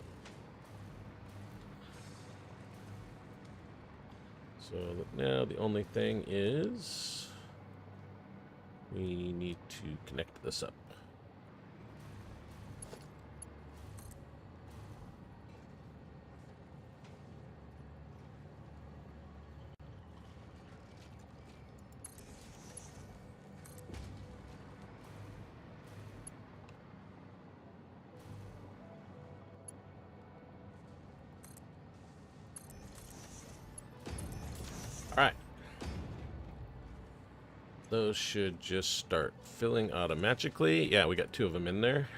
So now the only thing is we need to connect this up. All right. Those should just start filling automatically. Yeah, we got 2 of them in there.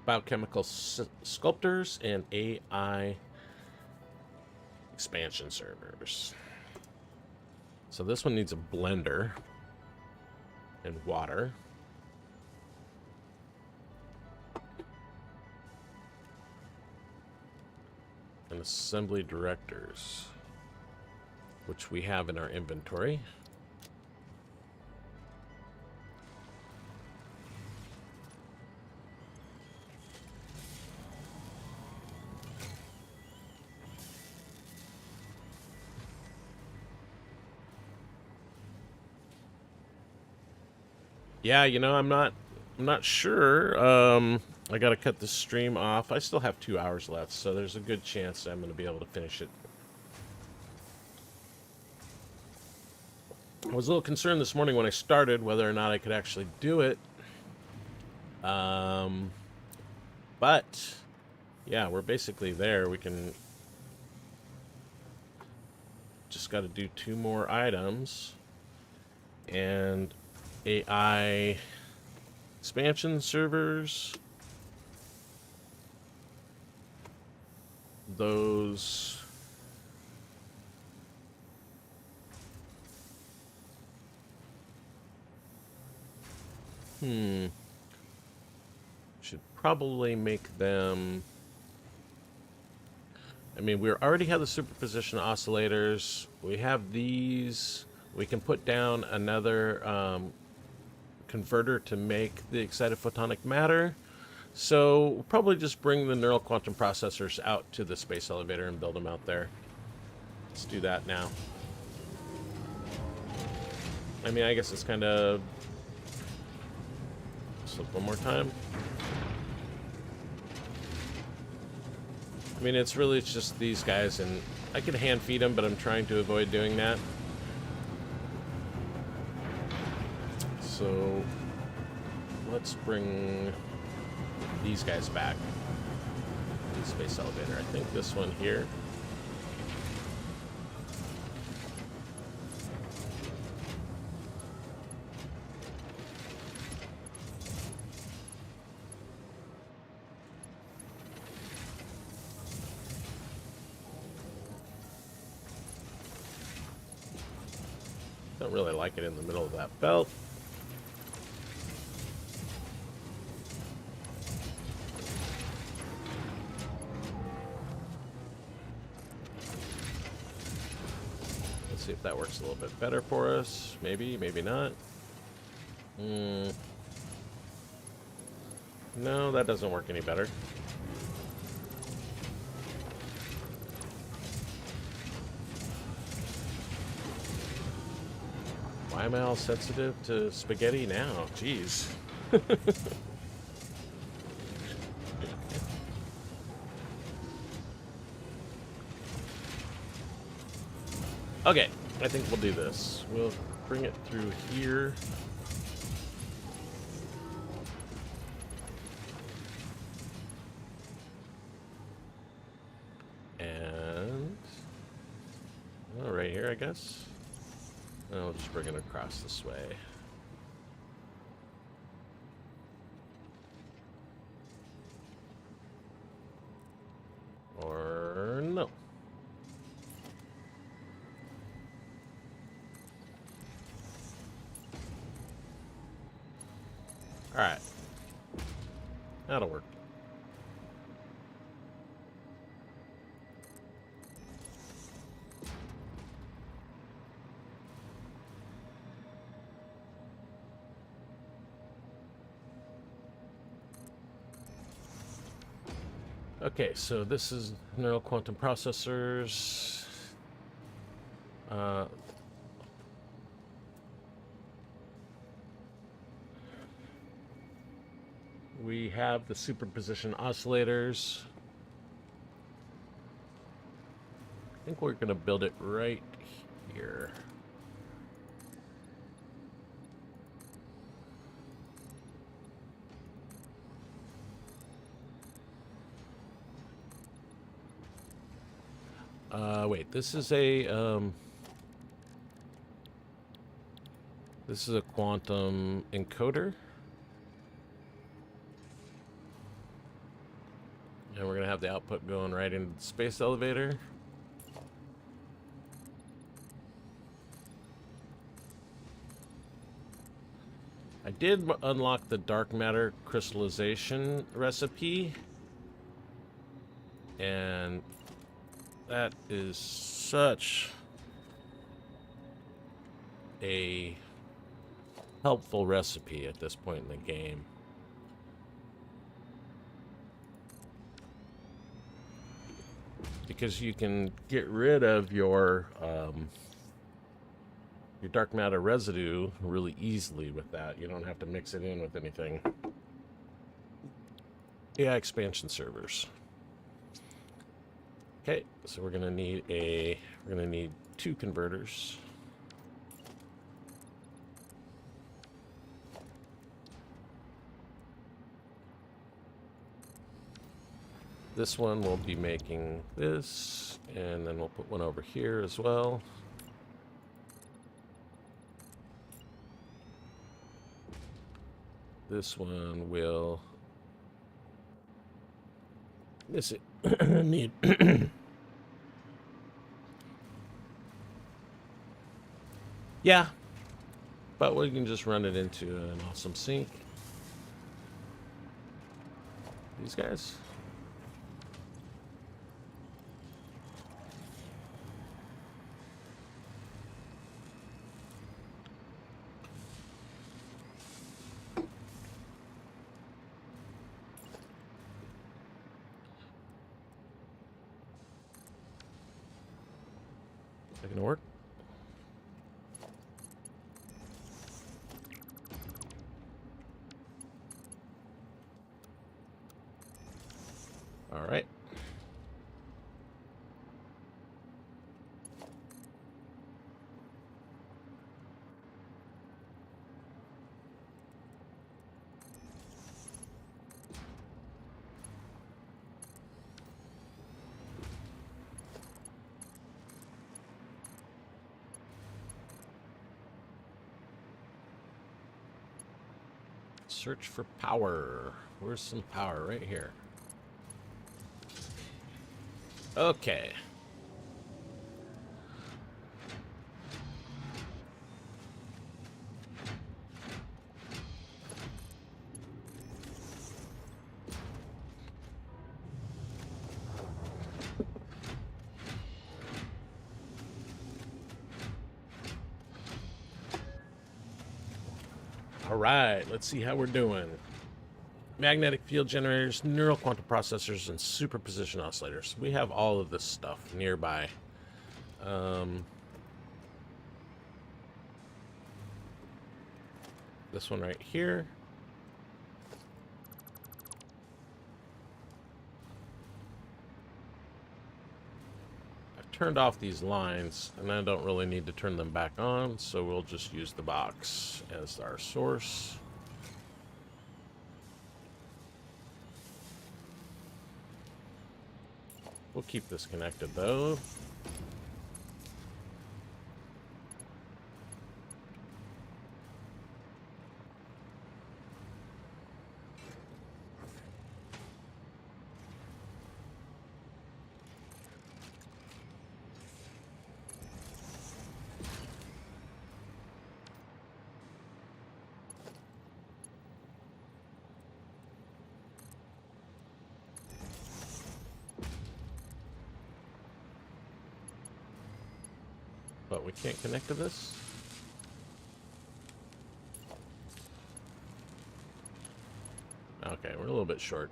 Biochemical sculptors and AI expansion servers. So this one needs a blender and water. And assembly directors, which we have in our inventory. Yeah, you know, I'm not sure. I gotta cut this stream off. I still have 2 hours left, so there's a good chance I'm gonna be able to finish it. I was a little concerned this morning when I started whether or not I could actually do it. But yeah, we're basically there. We can just got to do 2 more items and AI expansion servers those. Should probably make them. I mean, we already have the superposition oscillators. We have these. We can put down another converter to make the excited photonic matter. So we'll probably just bring the neural quantum processors out to the space elevator and build them out there. Let's do that now. I mean, I guess it's kind of... Slip one more time. I mean, it's really just these guys, and I could hand feed them, but I'm trying to avoid doing that. So let's bring these guys back. The space elevator. I think this one here. Don't really like it in the middle of that belt. Let's see if that works a little bit better for us. Maybe, maybe not. No, that doesn't work any better. Why am I all sensitive to spaghetti now? Jeez. Okay, I think we'll do this. We'll bring it through here. And... oh, right here, I guess. I'll just bring it across this way. Or no. Alright. That'll work. Okay, so this is neural quantum processors. We have the superposition oscillators. I think we're going to build it right here. Wait, this is a quantum encoder. And we're gonna have the output going right into the space elevator. I did unlock the dark matter crystallization recipe, and that is such a helpful recipe at this point in the game. Because you can get rid of your dark matter residue really easily with that. You don't have to mix it in with anything. AI expansion servers. Okay, so we're gonna need two converters. This one will be making this, and then we'll put one over here as well. This one will miss it. Need. Yeah, but we can just run it into an awesome sink. These guys. Is that gonna work? All right. Search for power. Where's some power? Right here. Okay. All right, let's see how we're doing. Magnetic field generators, neural quantum processors, and superposition oscillators. We have all of this stuff nearby. This one right here. I've turned off these lines, and I don't really need to turn them back on, so we'll just use the box as our source. We'll keep this connected, though. But we can't connect to this. Okay, we're a little bit short.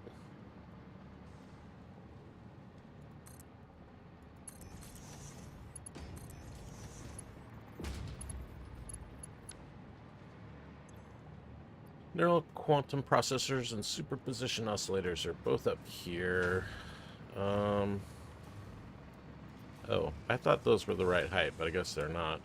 Neural quantum processors and superposition oscillators are both up here. Oh, I thought those were the right height, but I guess they're not.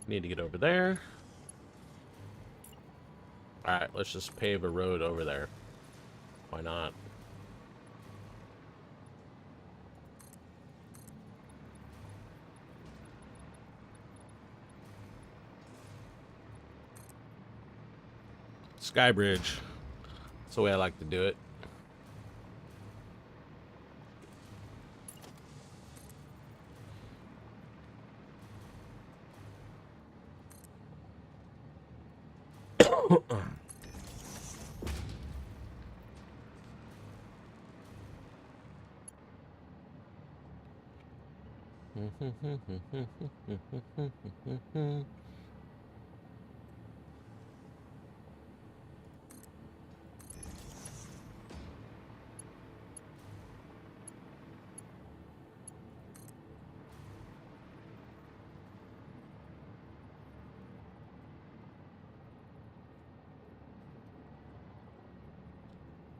Need to get over there. Alright, let's just pave a road over there. Why not? Sky bridge. That's the way I like to do it.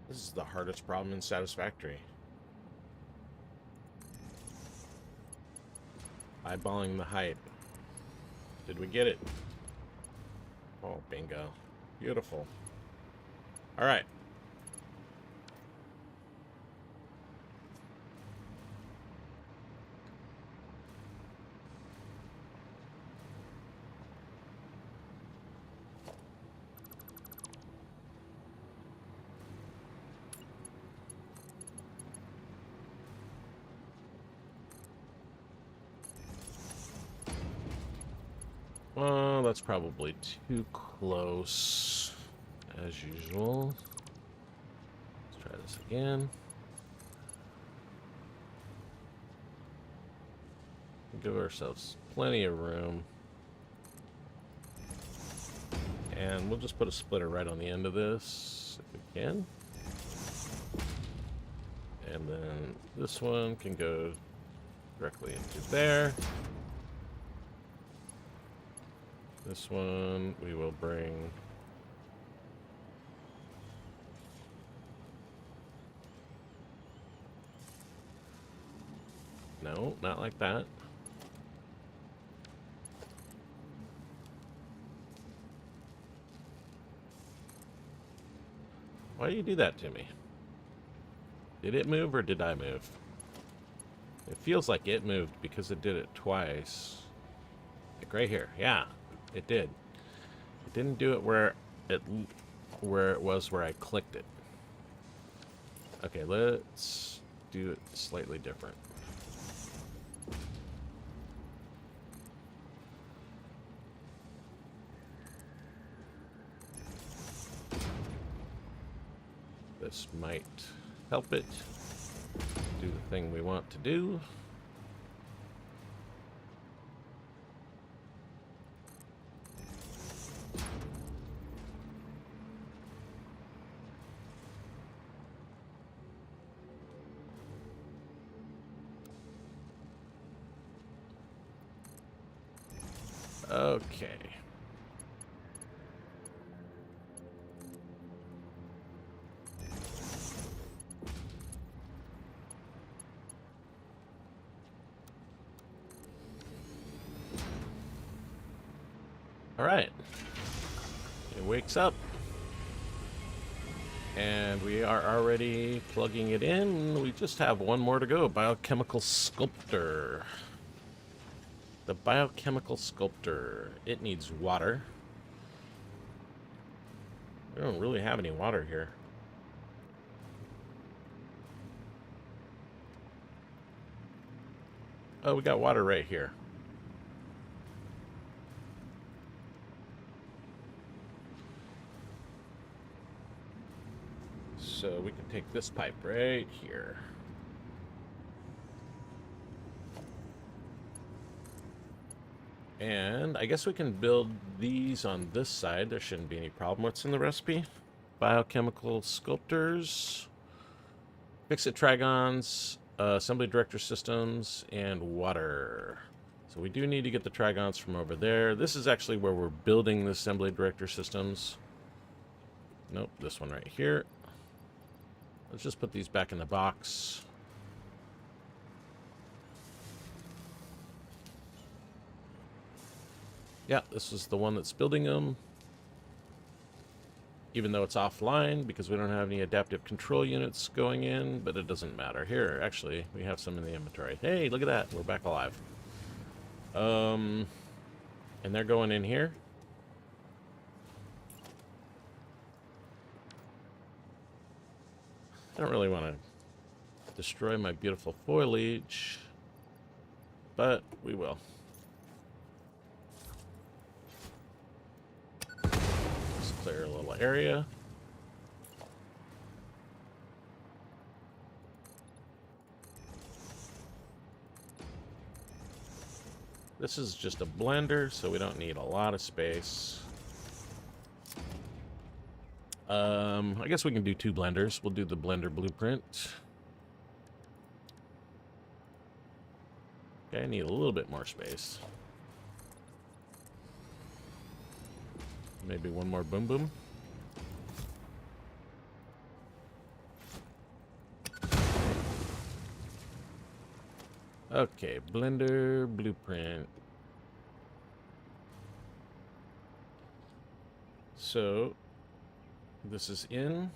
This is the hardest problem in Satisfactory. Eyeballing the height. Did we get it? Oh, bingo. Beautiful. All right. Well, that's probably too close, as usual. Let's try this again. Give ourselves plenty of room. And we'll just put a splitter right on the end of this, if we can. And then this one can go directly into there. This one we will bring no, not like that. Why do you do that to me? Did it move or did I move? It feels like it moved because it did it twice. Like right here. Yeah, it did. It didn't do it where it was where I clicked it. Okay, let's do it slightly different. This might help it do the thing we want to do. Okay. All right. It wakes up. And we are already plugging it in. We just have one more to go. Biochemical Sculptor. The Biochemical Sculptor. It needs water. We don't really have any water here. Oh, we got water right here. So we can take this pipe right here. And I guess we can build these on this side. There shouldn't be any problem. What's in the recipe? Biochemical sculptors, fix-it trigons, assembly director systems, and water. So we do need to get the trigons from over there. This is actually where we're building the assembly director systems. Nope, this one right here. Let's just put these back in the box. Yeah, this is the one that's building them. Even though it's offline because we don't have any adaptive control units going in, but it doesn't matter. Here, actually, we have some in the inventory. Hey, look at that. We're back alive. And they're going in here. I don't really want to destroy my beautiful foliage, but we will. Let's clear a little area. This is just a blender, so we don't need a lot of space. I guess we can do 2 blenders. We'll do the blender blueprint. Okay, I need a little bit more space. Maybe one more boom boom. Okay, Blender blueprint. So, this is in.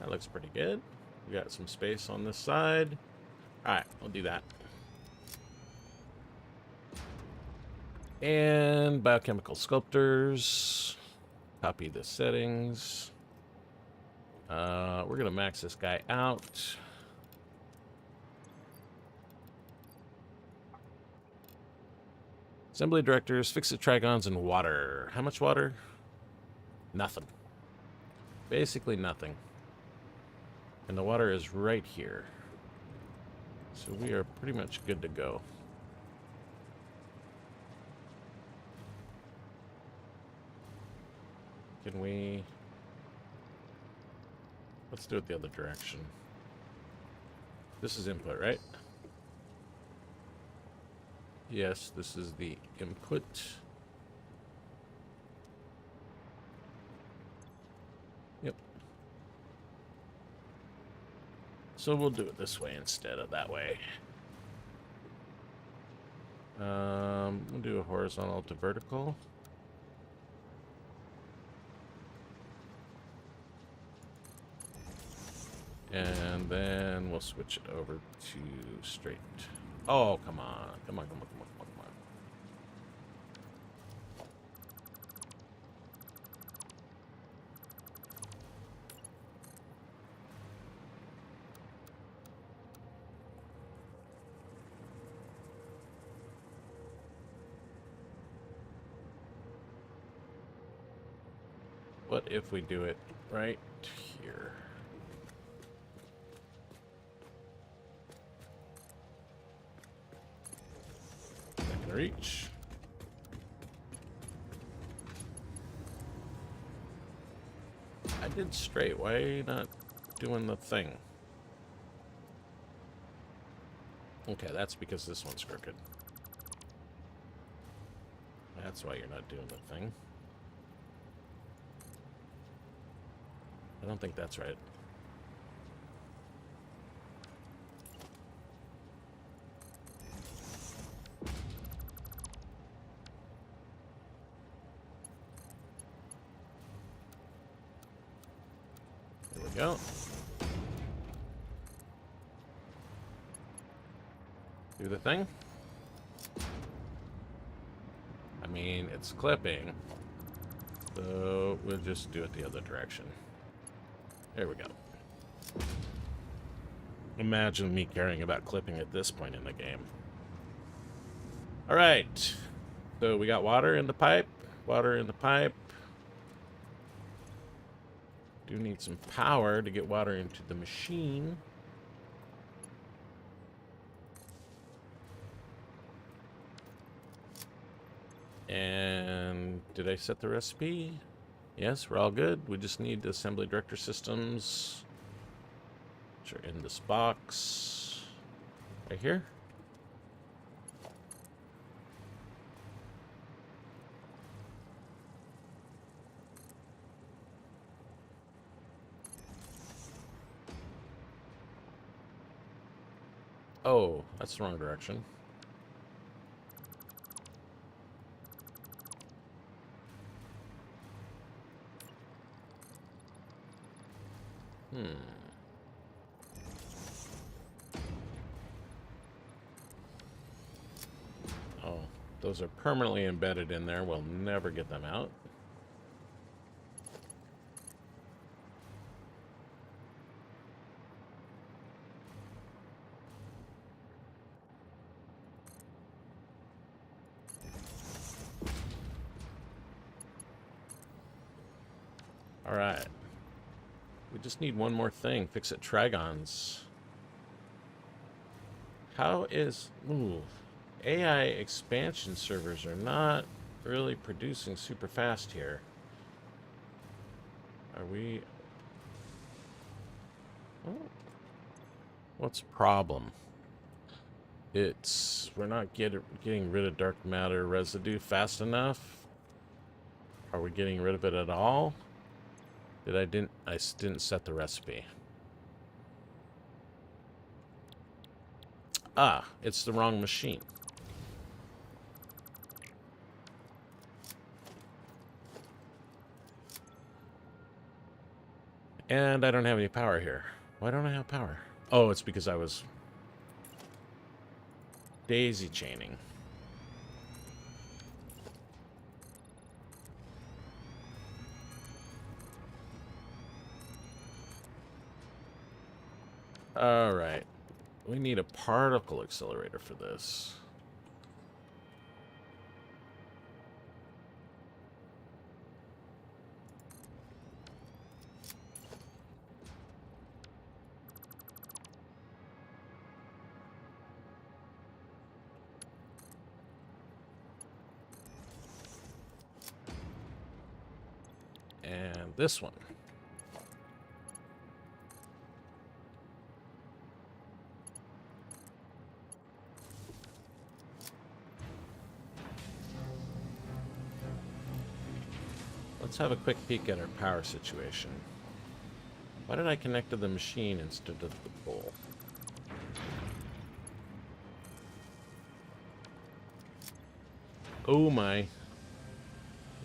That looks pretty good. We got some space on this side. All right, we'll do that. And biochemical sculptors. Copy the settings. We're gonna max this guy out. Assembly directors, fix the trigons and water. How much water? Nothing. Basically nothing. And the water is right here. So we are pretty much good to go. Can we... Let's do it the other direction. This is input, right? Yes, this is the input. Yep. So we'll do it this way instead of that way. We'll do a horizontal to vertical. And then we'll switch it over to straight. Oh, come on. Come on, come on, come on, come on, come on. What if we do it right here? Reach. I did straight. Why are you not doing the thing? Okay, that's because this one's crooked. That's why you're not doing the thing. I don't think that's right. Go. Do the thing. I mean, it's clipping. So we'll just do it the other direction. There we go. Imagine me caring about clipping at this point in the game. All right. So we got water in the pipe. Water in the pipe. Do need some power to get water into the machine. And did I set the recipe? Yes, we're all good. We just need the assembly director systems, which are in this box right here. Oh, that's the wrong direction. Oh, those are permanently embedded in there. We'll never get them out. All right. We just need one more thing. Fix it trigons. How is... Ooh. AI expansion servers are not really producing super fast here. Are we... Oh. What's the problem? It's... We're not getting rid of dark matter residue fast enough. Are we getting rid of it at all? I didn't set the recipe. Ah, it's the wrong machine. And I don't have any power here. Why don't I have power? Oh, it's because I was daisy chaining. All right. We need a particle accelerator for this. And this one. Let's have a quick peek at our power situation. Why did I connect to the machine instead of the pole? Oh my.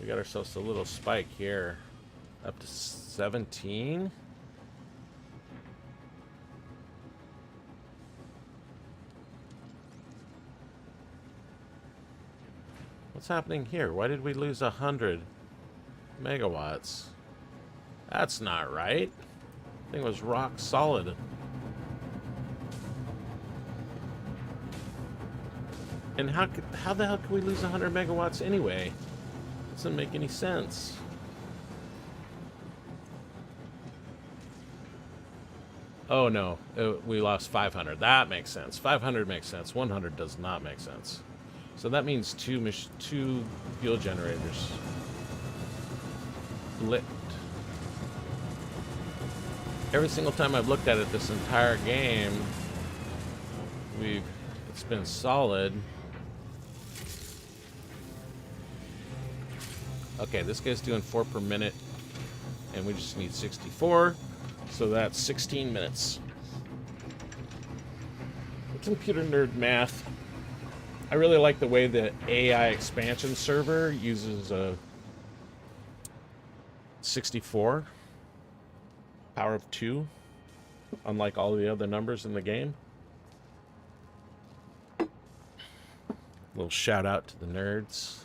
We got ourselves a little spike here. Up to 17. What's happening here? Why did we lose 100 megawatts? That's not right. Thing was rock solid. And how the hell could we lose 100 megawatts anyway? Doesn't make any sense. Oh no, we lost 500. That makes sense. 500 makes sense. 100 does not make sense. So that means two fuel generators blipped. Every single time I've looked at it this entire game, it's been solid. Okay, this guy's doing 4 per minute, and we just need 64, so that's 16 minutes. Computer nerd math. I really like the way the AI expansion server uses a 64 power of 2, unlike all the other numbers in the game. Little shout out to the nerds.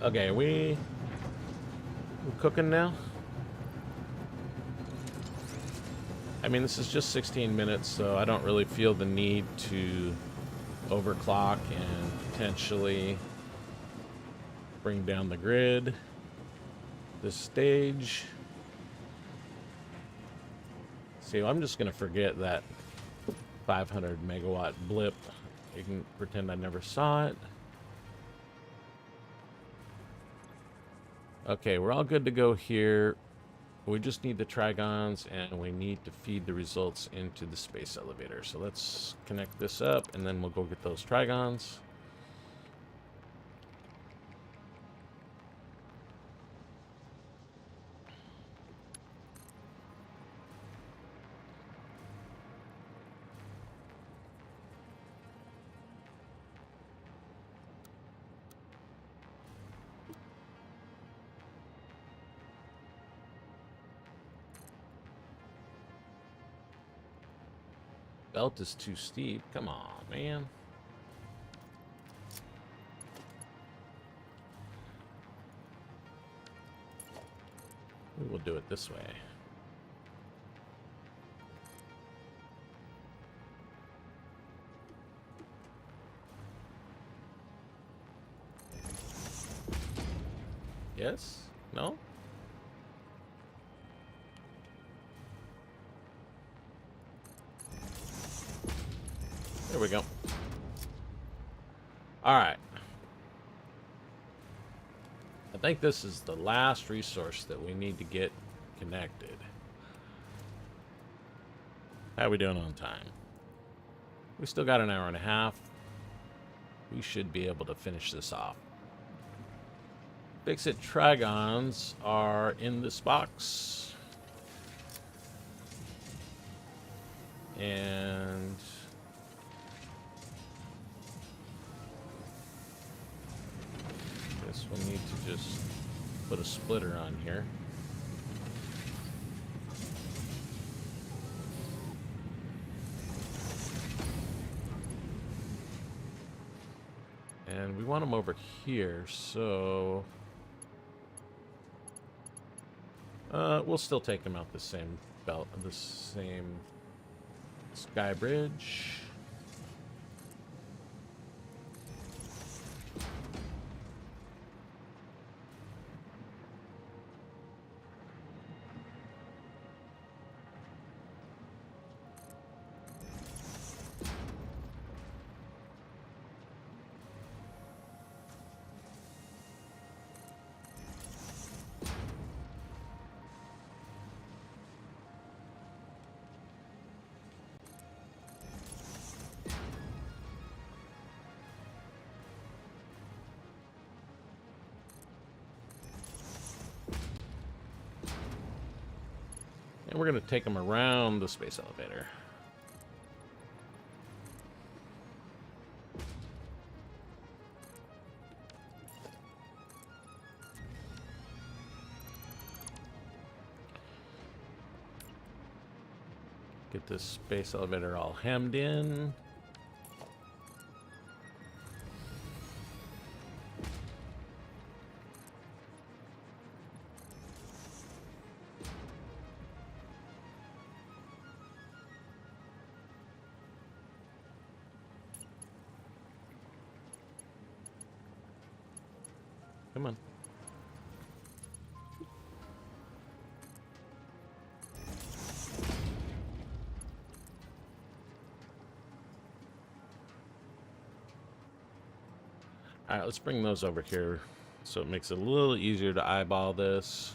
Okay, we're cooking now. I mean, this is just 16 minutes, so I don't really feel the need to overclock and potentially bring down the grid this stage. See, I'm just gonna forget that 500 megawatt blip. You can pretend I never saw it. Okay, we're all good to go here. We just need the trigons, and we need to feed the results into the space elevator. So let's connect this up, and then we'll go get those trigons. Belt is too steep. Come on, man. We will do it this way. Yes? No? There we go. All right. think this is the last resource that we need to get connected. How are we doing on time? We still got an hour and a half. We should be able to finish this off. Fix-it Trigons are in this box. And I guess we'll need to just put a splitter on here. And we want them over here, so we'll still take them out the same belt, the same sky bridge. And we're going to take them around the space elevator. Get this space elevator all hemmed in. Come on. All right, let's bring those over here so it makes it a little easier to eyeball this.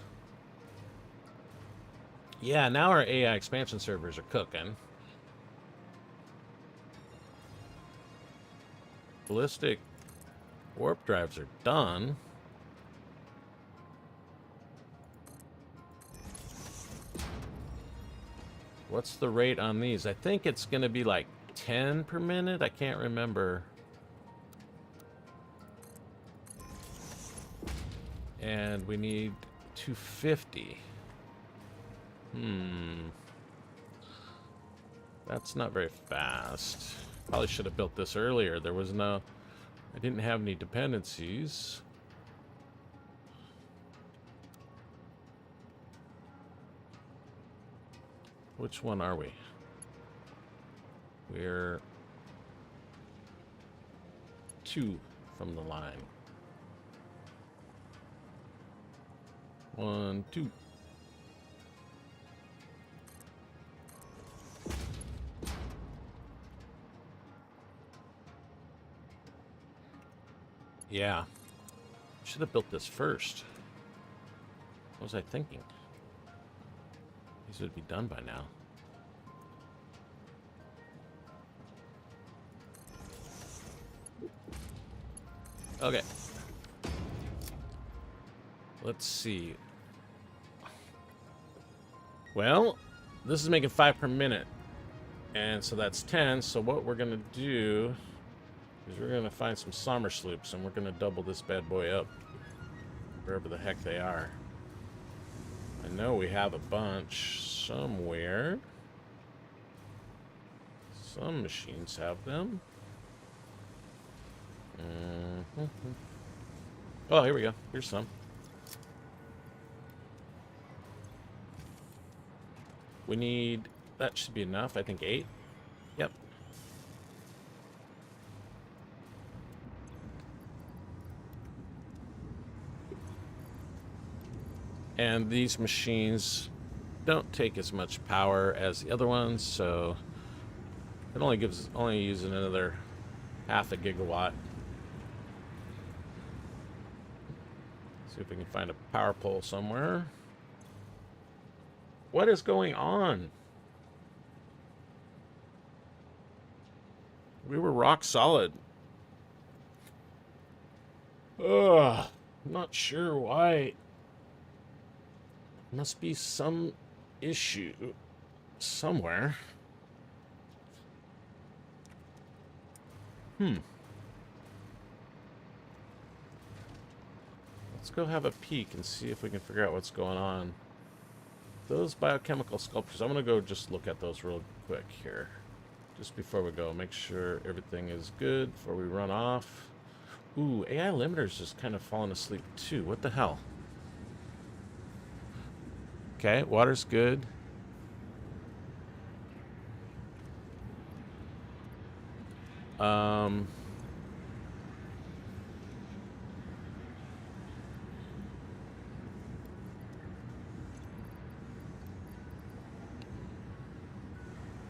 Yeah, now our AI expansion servers are cooking. Ballistic warp drives are done. What's the rate on these? I think it's going to be like 10 per minute. I can't remember. And we need 250. That's not very fast. Probably should have built this earlier. There was no... I didn't have any dependencies. Which one are we? We're 2 from the line. 1, 2. Yeah. Should have built this first. What was I thinking? These would be done by now. Okay. Let's see. Well, this is making 5 per minute. And so that's 10. So what we're going to do is we're going to find some summer sloops and we're going to double this bad boy up. Wherever the heck they are. I know we have a bunch somewhere. Some machines have them. Oh, here we go. Here's some. We need... That should be enough. I think 8. Yep. And these machines don't take as much power as the other ones, so it only uses another half a gigawatt. See if we can find a power pole somewhere. What is going on? We were rock solid. Ugh. Not sure why. Must be some issue somewhere. Let's go have a peek and see if we can figure out what's going on. Those biochemical sculptures, I'm going to go just look at those real quick here. Just before we go, make sure everything is good before we run off. Ooh, AI limiter's just kind of falling asleep too. What the hell? Okay, water's good.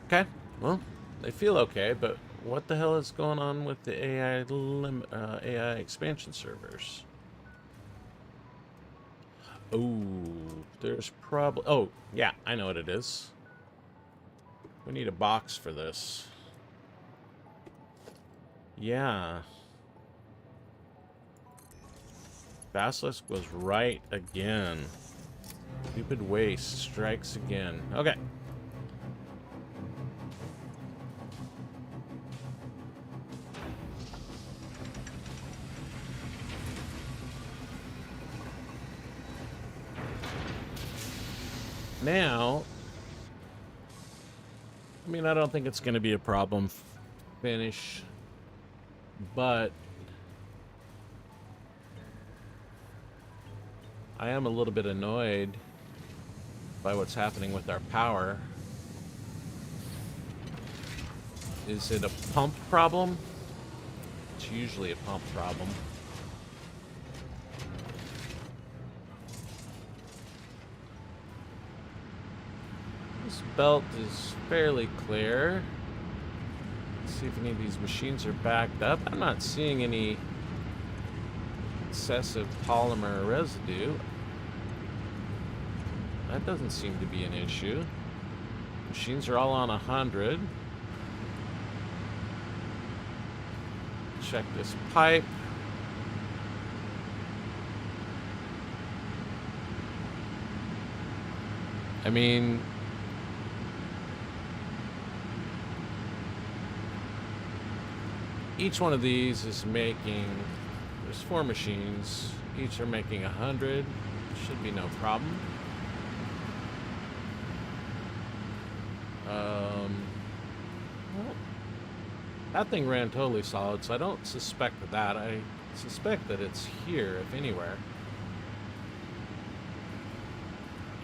Okay, well, they feel okay, but what the hell is going on with the AI expansion servers? Oh, there's probably... Oh, yeah, I know what it is. We need a box for this. Yeah. Basilisk was right again. Stupid waste strikes again. Okay. Now, I mean, I don't think it's going to be a problem finish, but I am a little bit annoyed by what's happening with our power. Is it a pump problem? It's usually a pump problem. This belt is fairly clear. Let's see if any of these machines are backed up. I'm not seeing any excessive polymer residue. That doesn't seem to be an issue. Machines are all on 100. Check this pipe. I mean, each one of these is making, there's 4 machines, each are making 100. Should be no problem. Well, that thing ran totally solid, so I don't suspect that. I suspect that it's here, if anywhere.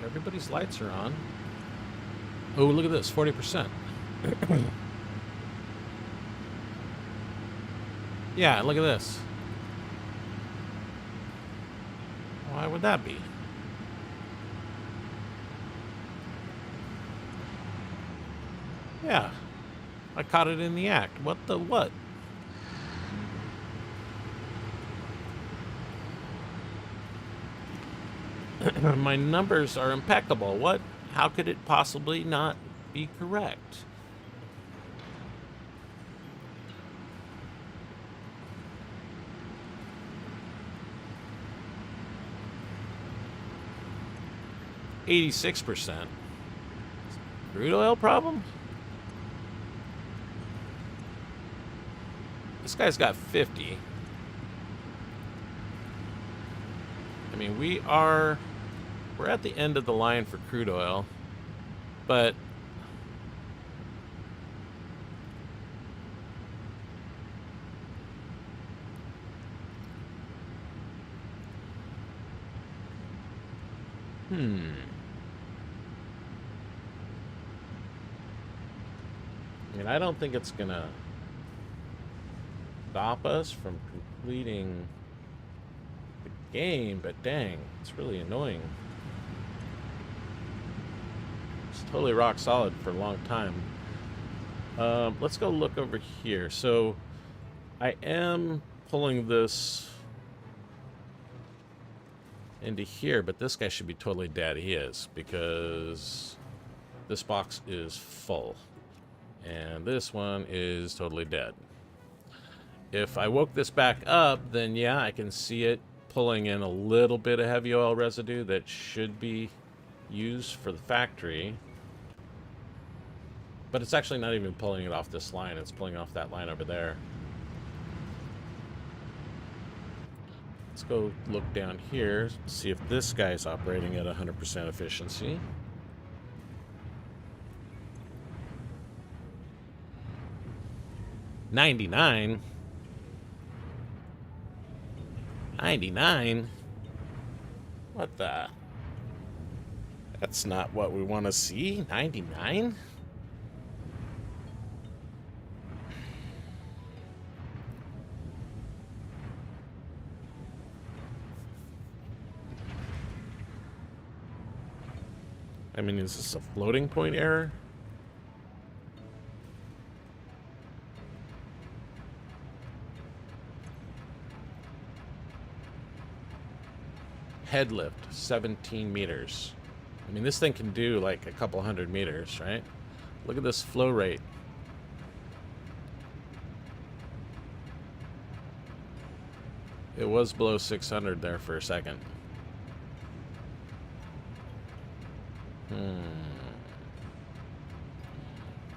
Everybody's lights are on. Oh, look at this, 40%. Yeah, look at this. Why would that be? Yeah. I caught it in the act. What the what? My numbers are impeccable. What? How could it possibly not be correct? %. Crude oil problem? This guy's got 50. I mean, we're at the end of the line for crude oil, but I mean, I don't think it's gonna stop us from completing the game, but dang, it's really annoying. It's totally rock solid for a long time. Let's go look over here. So I am pulling this into here, but this guy should be totally dead. He is, because this box is full. And this one is totally dead. If I woke this back up, then yeah, I can see it pulling in a little bit of heavy oil residue that should be used for the factory. But it's actually not even pulling it off this line. It's pulling off that line over there. Let's go look down here, see if this guy's operating at 100% efficiency. $99. $99? What the? That's not what we want to see. $99? I mean, is this a floating point error? Head lift, 17 meters. I mean, this thing can do like a couple hundred meters, right? Look at this flow rate. It was below 600 there for a second.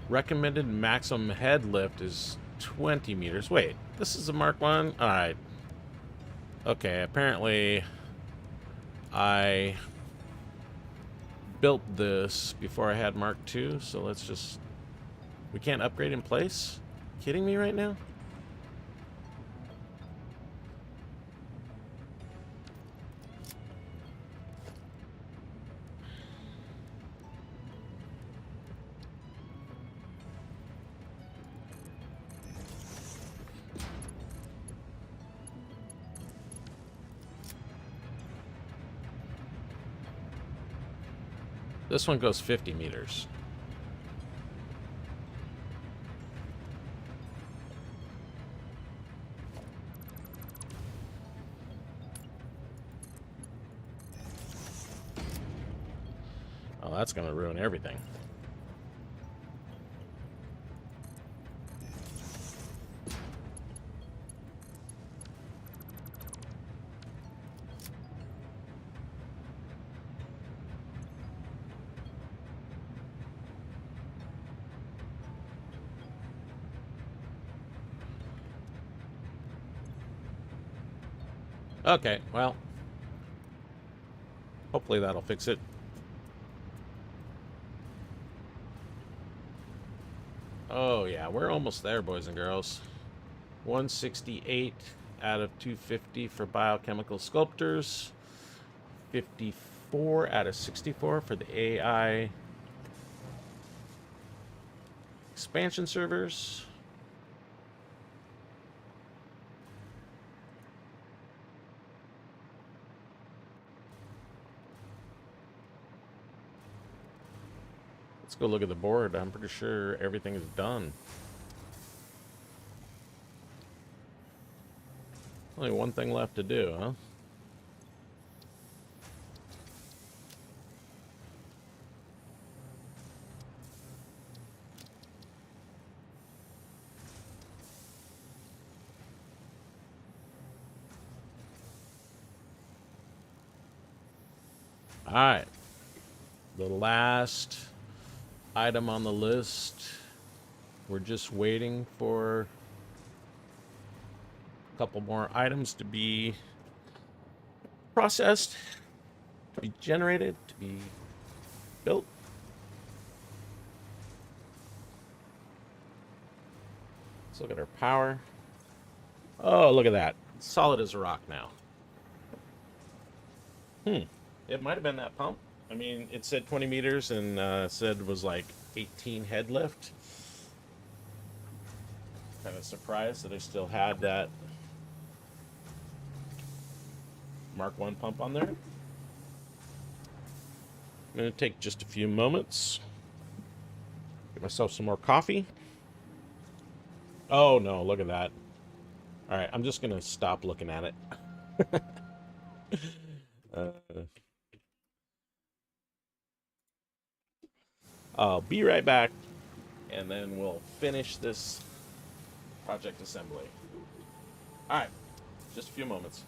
Recommended maximum head lift is 20 meters. Wait, this is a Mark 1? Alright. Okay, apparently I built this before I had Mark 2, so let's just... We can't upgrade in place? Kidding me right now? This one goes 50 meters. Oh, that's going to ruin everything. Okay, well, hopefully that'll fix it. Oh yeah, we're almost there, boys and girls. 168 out of 250 for biochemical sculptors. 54 out of 64 for the AI expansion servers. Let's go look at the board. I'm pretty sure everything is done. Only one thing left to do, huh? All right. The last item on the list. We're just waiting for a couple more items to be processed, to be generated, to be built. Let's look at our power. Oh, look at that. It's solid as a rock now. It might have been that pump. I mean, it said 20 meters and said it was like 18 head lift. Kind of surprised that I still had that Mark 1 pump on there. I'm going to take just a few moments. Get myself some more coffee. Oh no, look at that. Alright, I'm just going to stop looking at it. Uh, I'll be right back, and then we'll finish this project assembly. All right, just a few moments.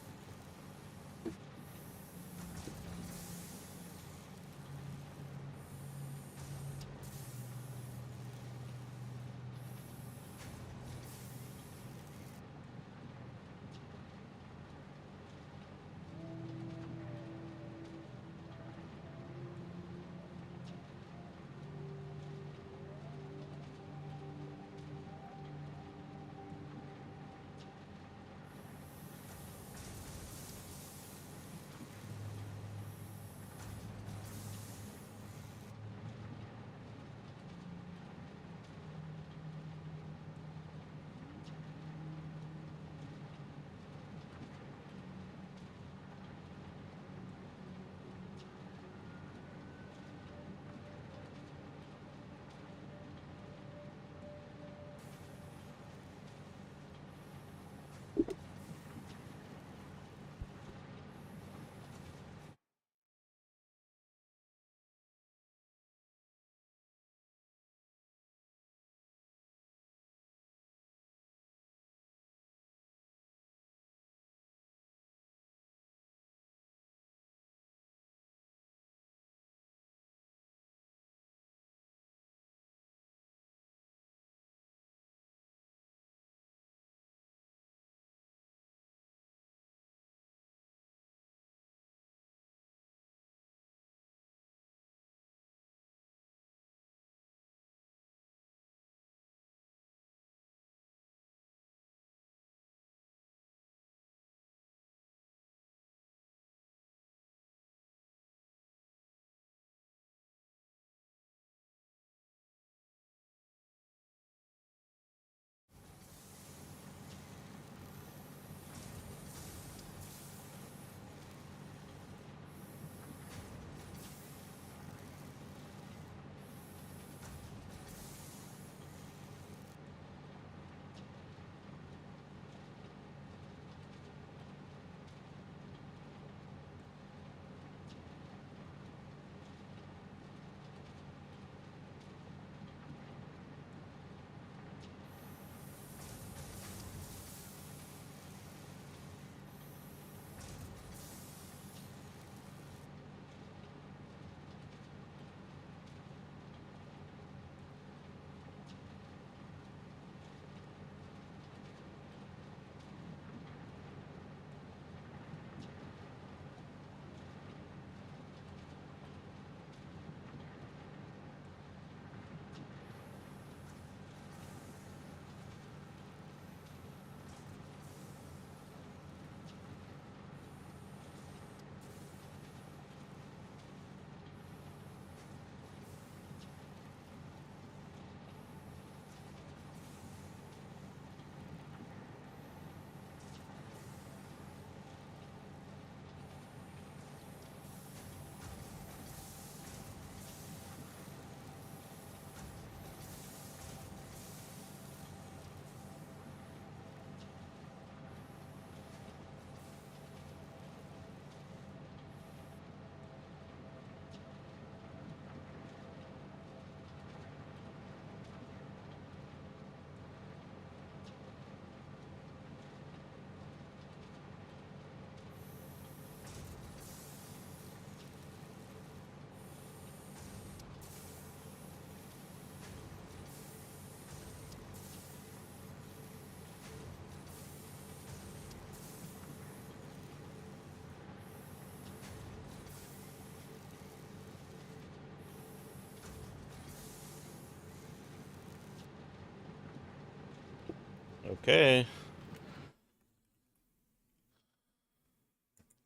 Okay.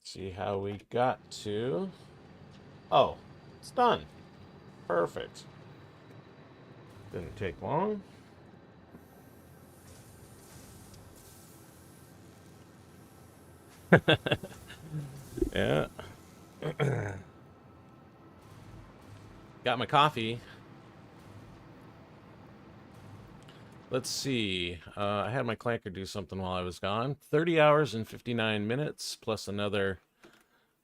See how we got to. Oh, it's done. Perfect. Didn't take long. Yeah. Got my coffee. Let's see. I had my clanker do something while I was gone. 30 hours and 59 minutes, plus another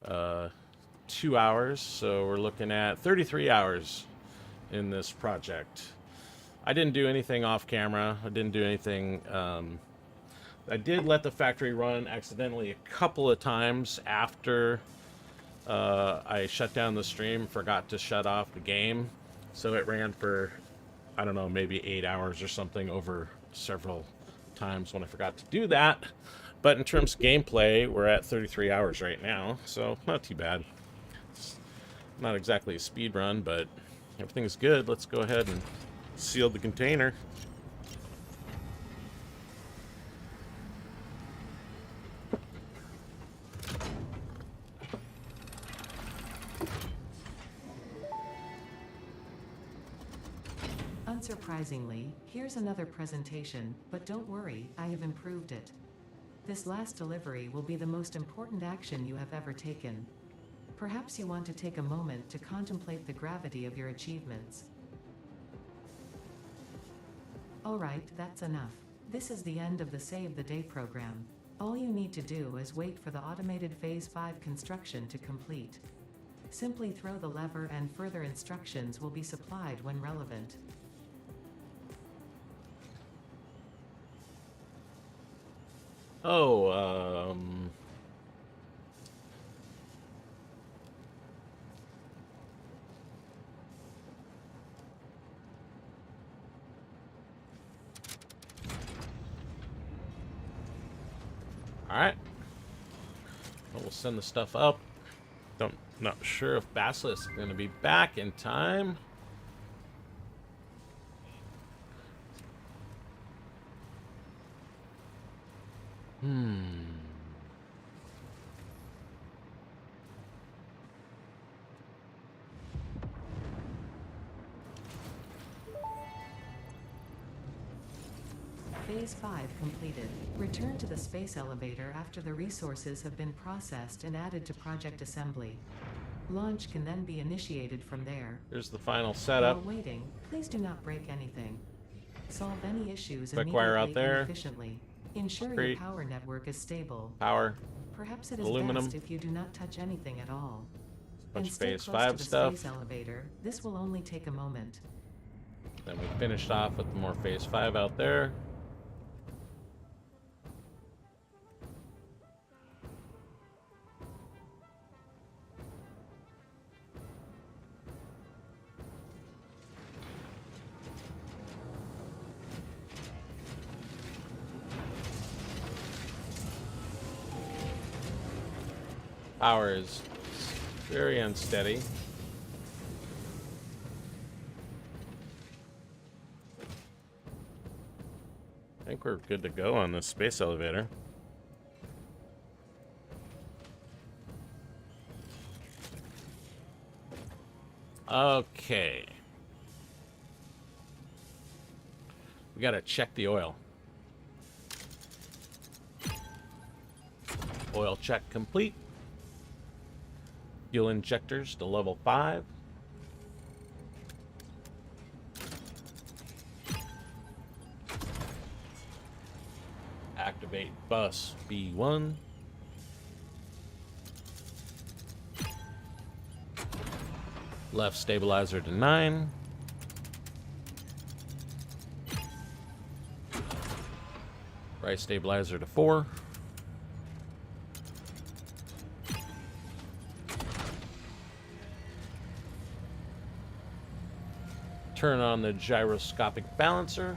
2 hours, so we're looking at 33 hours in this project. I didn't do anything off camera. I didn't do anything. I did let the factory run accidentally a couple of times after I shut down the stream, forgot to shut off the game. So it ran for, I don't know, maybe 8 hours or something over several times when I forgot to do that. But in terms of gameplay, we're at 33 hours right now, so not too bad. It's not exactly a speed run, but everything's good. Let's go ahead and seal the container. Unsurprisingly, here's another presentation, but don't worry, I have improved it. This last delivery will be the most important action you have ever taken. Perhaps you want to take a moment to contemplate the gravity of your achievements. Alright, that's enough. This is the end of the Save the Day program. All you need to do is wait for the automated Phase 5 construction to complete. Simply throw the lever and further instructions will be supplied when relevant. Oh, alright. Well, we'll send the stuff up. Not sure if Basilisk is going to be back in time. Phase 5 completed. Return to the space elevator after the resources have been processed and added to project assembly. Launch can then be initiated from there. Here's the final setup. While waiting, please do not break anything. Solve any issues Quick wire out immediately there. and efficiently. Ensure Concrete. your power network is stable. Power. Perhaps it is Aluminum. best if you do not touch anything at all. Bunch And of stay Phase close 5 to the stuff. space elevator. This will only take a moment. Then we finished off with more Phase 5 out there. Power is very unsteady. I think we're good to go on this space elevator. Okay. We gotta check the oil. Oil check complete. Fuel injectors to level 5. Activate bus B1. Left stabilizer to 9. Right stabilizer to 4. Turn on the gyroscopic balancer.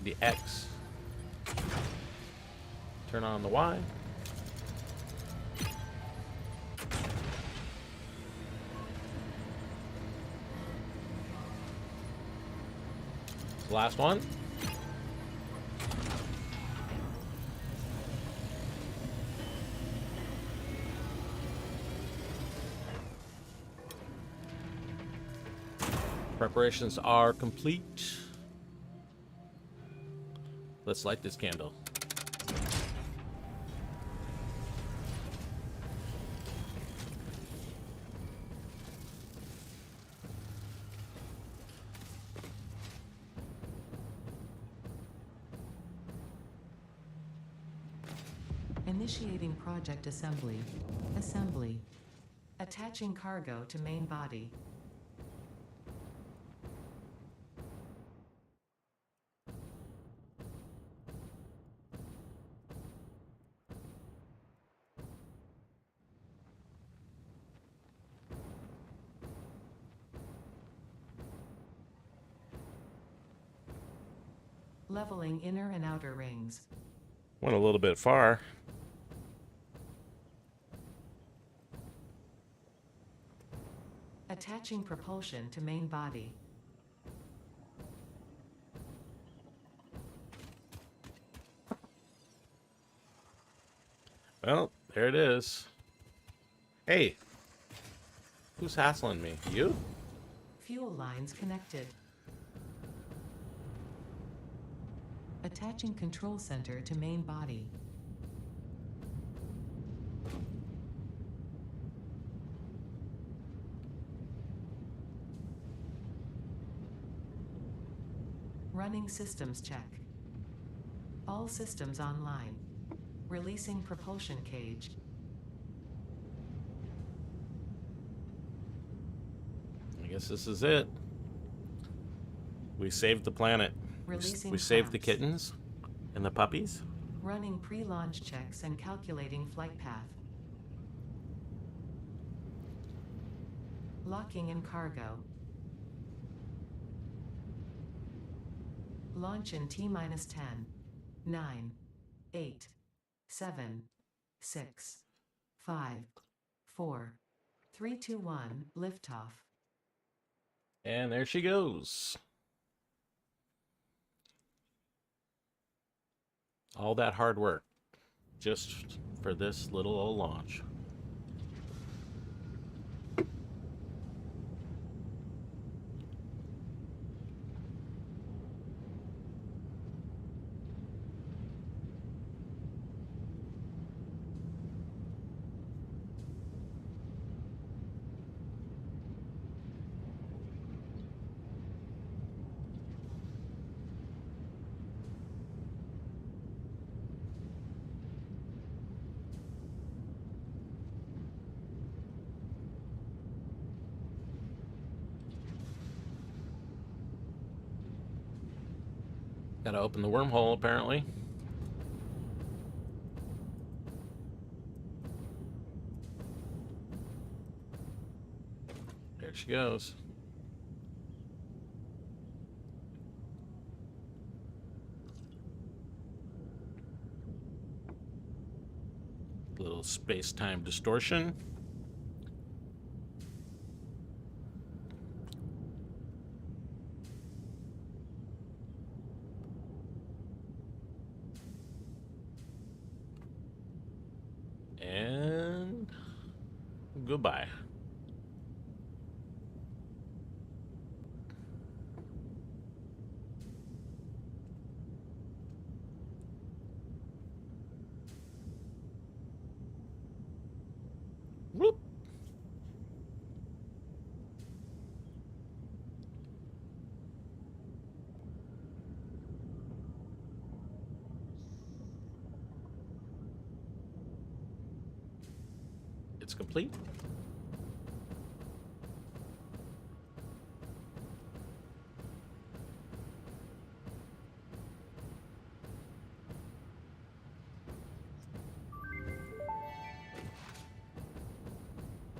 The X. Turn on the Y. Last one. Preparations are complete. Let's light this candle. Initiating project assembly. Assembly. Attaching cargo to main body. Leveling inner and outer rings. Went a little bit far. Attaching propulsion to main body. Well, there it is. Hey, who's hassling me? You? Fuel lines connected. Attaching control center to main body. Running systems check. All systems online. Releasing propulsion cage. I guess this is it. We saved the planet. Releasing We saved the flaps. kittens and the puppies. Running pre-launch checks and calculating flight path. Locking in cargo. Launch in T-10, 9, 8, 7, 6, 5, 4, 3, 2, 1, liftoff. And there she goes. All that hard work just for this little old launch. Gotta open the wormhole, apparently. There she goes. Little space-time distortion. And goodbye. Whoop. It's complete.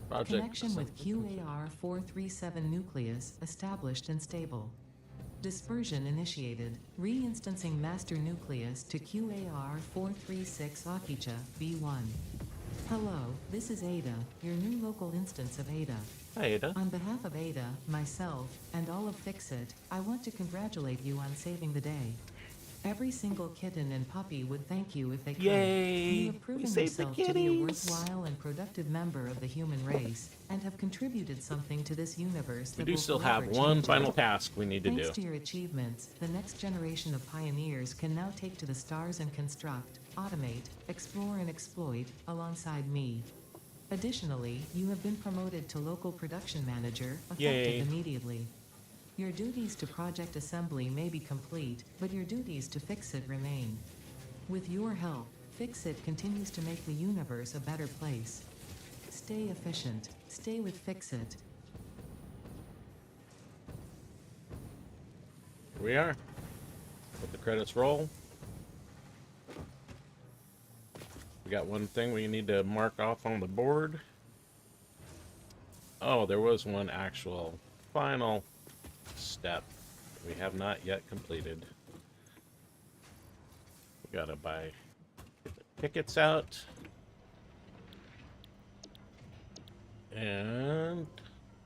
Project Connection with QAR-437 nucleus established and stable. Dispersion initiated. Reinstancing master nucleus to QAR-436 Akicha, B1. Hello, this is Ada, your new local instance of Ada. Hi, Ada. On behalf of Ada, myself, and all of Fixit, I want to congratulate you on saving the day. Every single kitten and puppy would thank you if they could. Yay! You have We proven saved the yourself to be a kitties! worthwhile and productive member of the human race, and have contributed something to this universe We that do will still forever have one change final it. task we need to Thanks do. to your achievements, the next generation of pioneers can now take to the stars and construct, automate, explore and exploit, alongside me. Additionally, you have been promoted to local production manager, effective Yay. immediately. Your duties to project assembly may be complete, but your duties to fix it remain. With your help, Fix-It continues to make the universe a better place. Stay efficient. Stay with Fix-It. Here we are. Let the credits roll. We got one thing we need to mark off on the board. Oh, there was one actual final step we have not yet completed. We gotta buy tickets out. And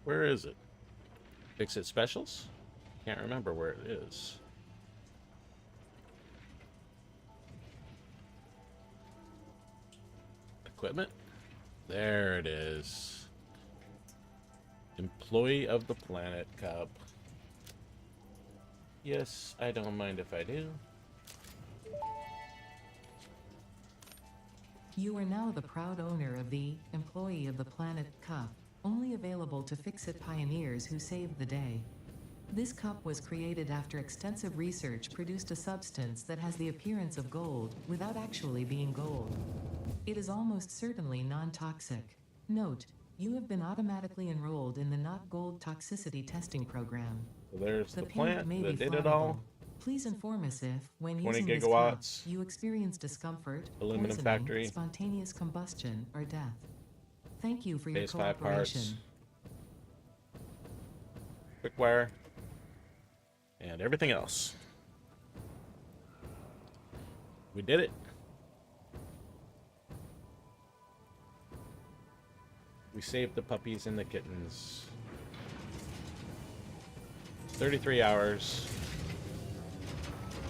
where is it? Fix-It Specials? Can't remember where it is. Equipment? There it is. Employee of the Planet Cup. Yes, I don't mind if I do. You are now the proud owner of the Employee of the Planet Cup, only available to Fix-It pioneers who saved the day. This cup was created after extensive research produced a substance that has the appearance of gold without actually being gold. It is almost certainly non-toxic. Note, you have been automatically enrolled in the Not Gold Toxicity Testing Program. So there's the payment plant may that be did it all. flammable. Please inform us if, when 20 using this cup, gigawatts. you experience discomfort, Aluminum poisoning, factory. spontaneous combustion, or death. Thank you for your Phase 5 cooperation. parts. Quick wire. And everything else. We did it. We saved the puppies and the kittens. 33 hours.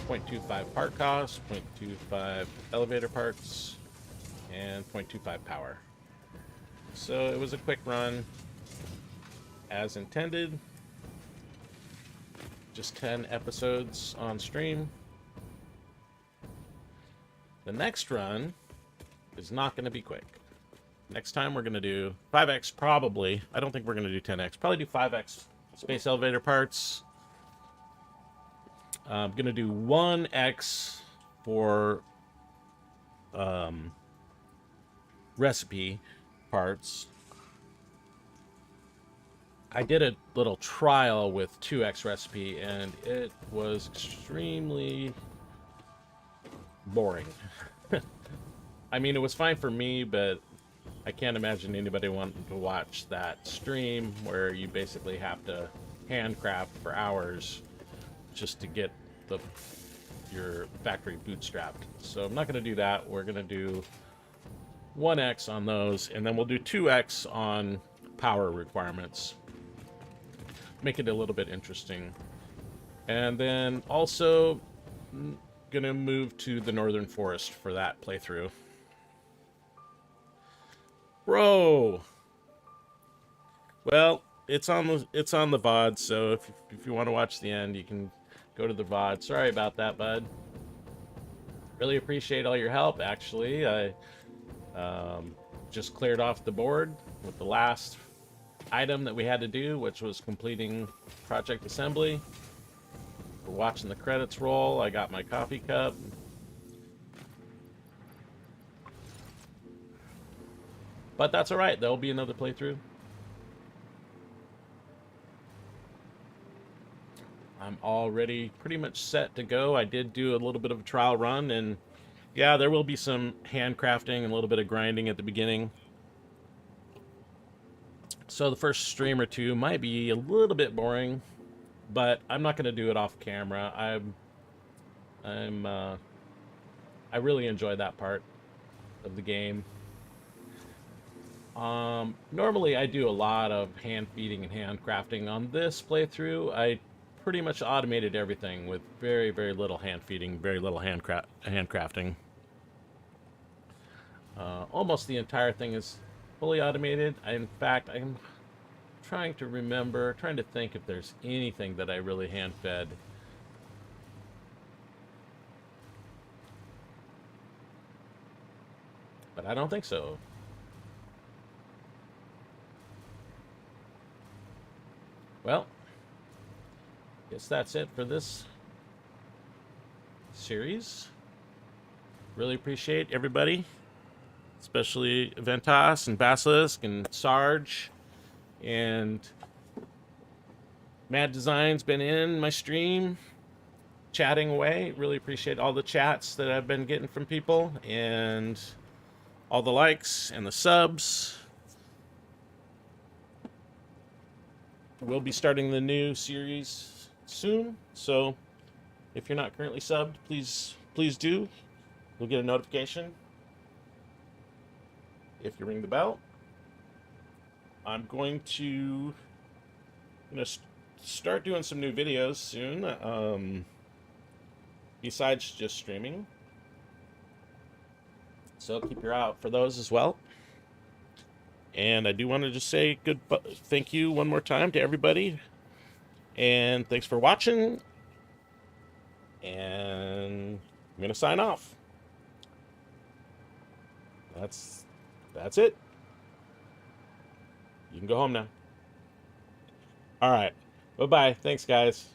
0.25 part cost, 0.25 elevator parts, and 0.25 power. So it was a quick run, as intended. Just 10 episodes on stream. The next run is not going to be quick. Next time we're going to do 5x probably. I don't think we're going to do 10x. Probably do 5x space elevator parts. I'm going to do 1x for recipe parts. I did a little trial with 2x recipe, and it was extremely boring. I mean, it was fine for me, but I can't imagine anybody wanting to watch that stream where you basically have to handcraft for hours just to get your factory bootstrapped. So I'm not going to do that. We're going to do 1x on those, and then we'll do 2x on power requirements. Make it a little bit interesting. And then also gonna move to the Northern Forest for that playthrough. Bro! Well, it's on the VOD, so if you want to watch the end, you can go to the VOD. Sorry about that, bud. Really appreciate all your help, actually. I just cleared off the board with the last item that we had to do, which was completing project assembly. We're watching the credits roll. I got my coffee cup. But that's alright, there'll be another playthrough. I'm already pretty much set to go. I did do a little bit of a trial run, and yeah, there will be some handcrafting and a little bit of grinding at the beginning. So the first stream or two might be a little bit boring, but I'm not going to do it off camera. I really enjoy that part of the game. Normally I do a lot of hand feeding and handcrafting. On this playthrough, I pretty much automated everything with very, very little hand feeding, very little handcrafting. Almost the entire thing is fully automated. In fact, I'm trying to think if there's anything that I really hand fed. But I don't think so. Well, guess that's it for this series. Really appreciate everybody, especially Ventas and Basilisk and Sarge and Mad Design's been in my stream chatting away. Really appreciate all the chats that I've been getting from people and all the likes and the subs. We'll be starting the new series soon, so if you're not currently subbed, please do. You'll get a notification if you ring the bell. I'm going to start doing some new videos soon, besides just streaming. So keep your eye out for those as well. And I do want to just say thank you one more time to everybody. And thanks for watching. And I'm going to sign off. That's it. You can go home now. All right. Bye-bye. Thanks, guys.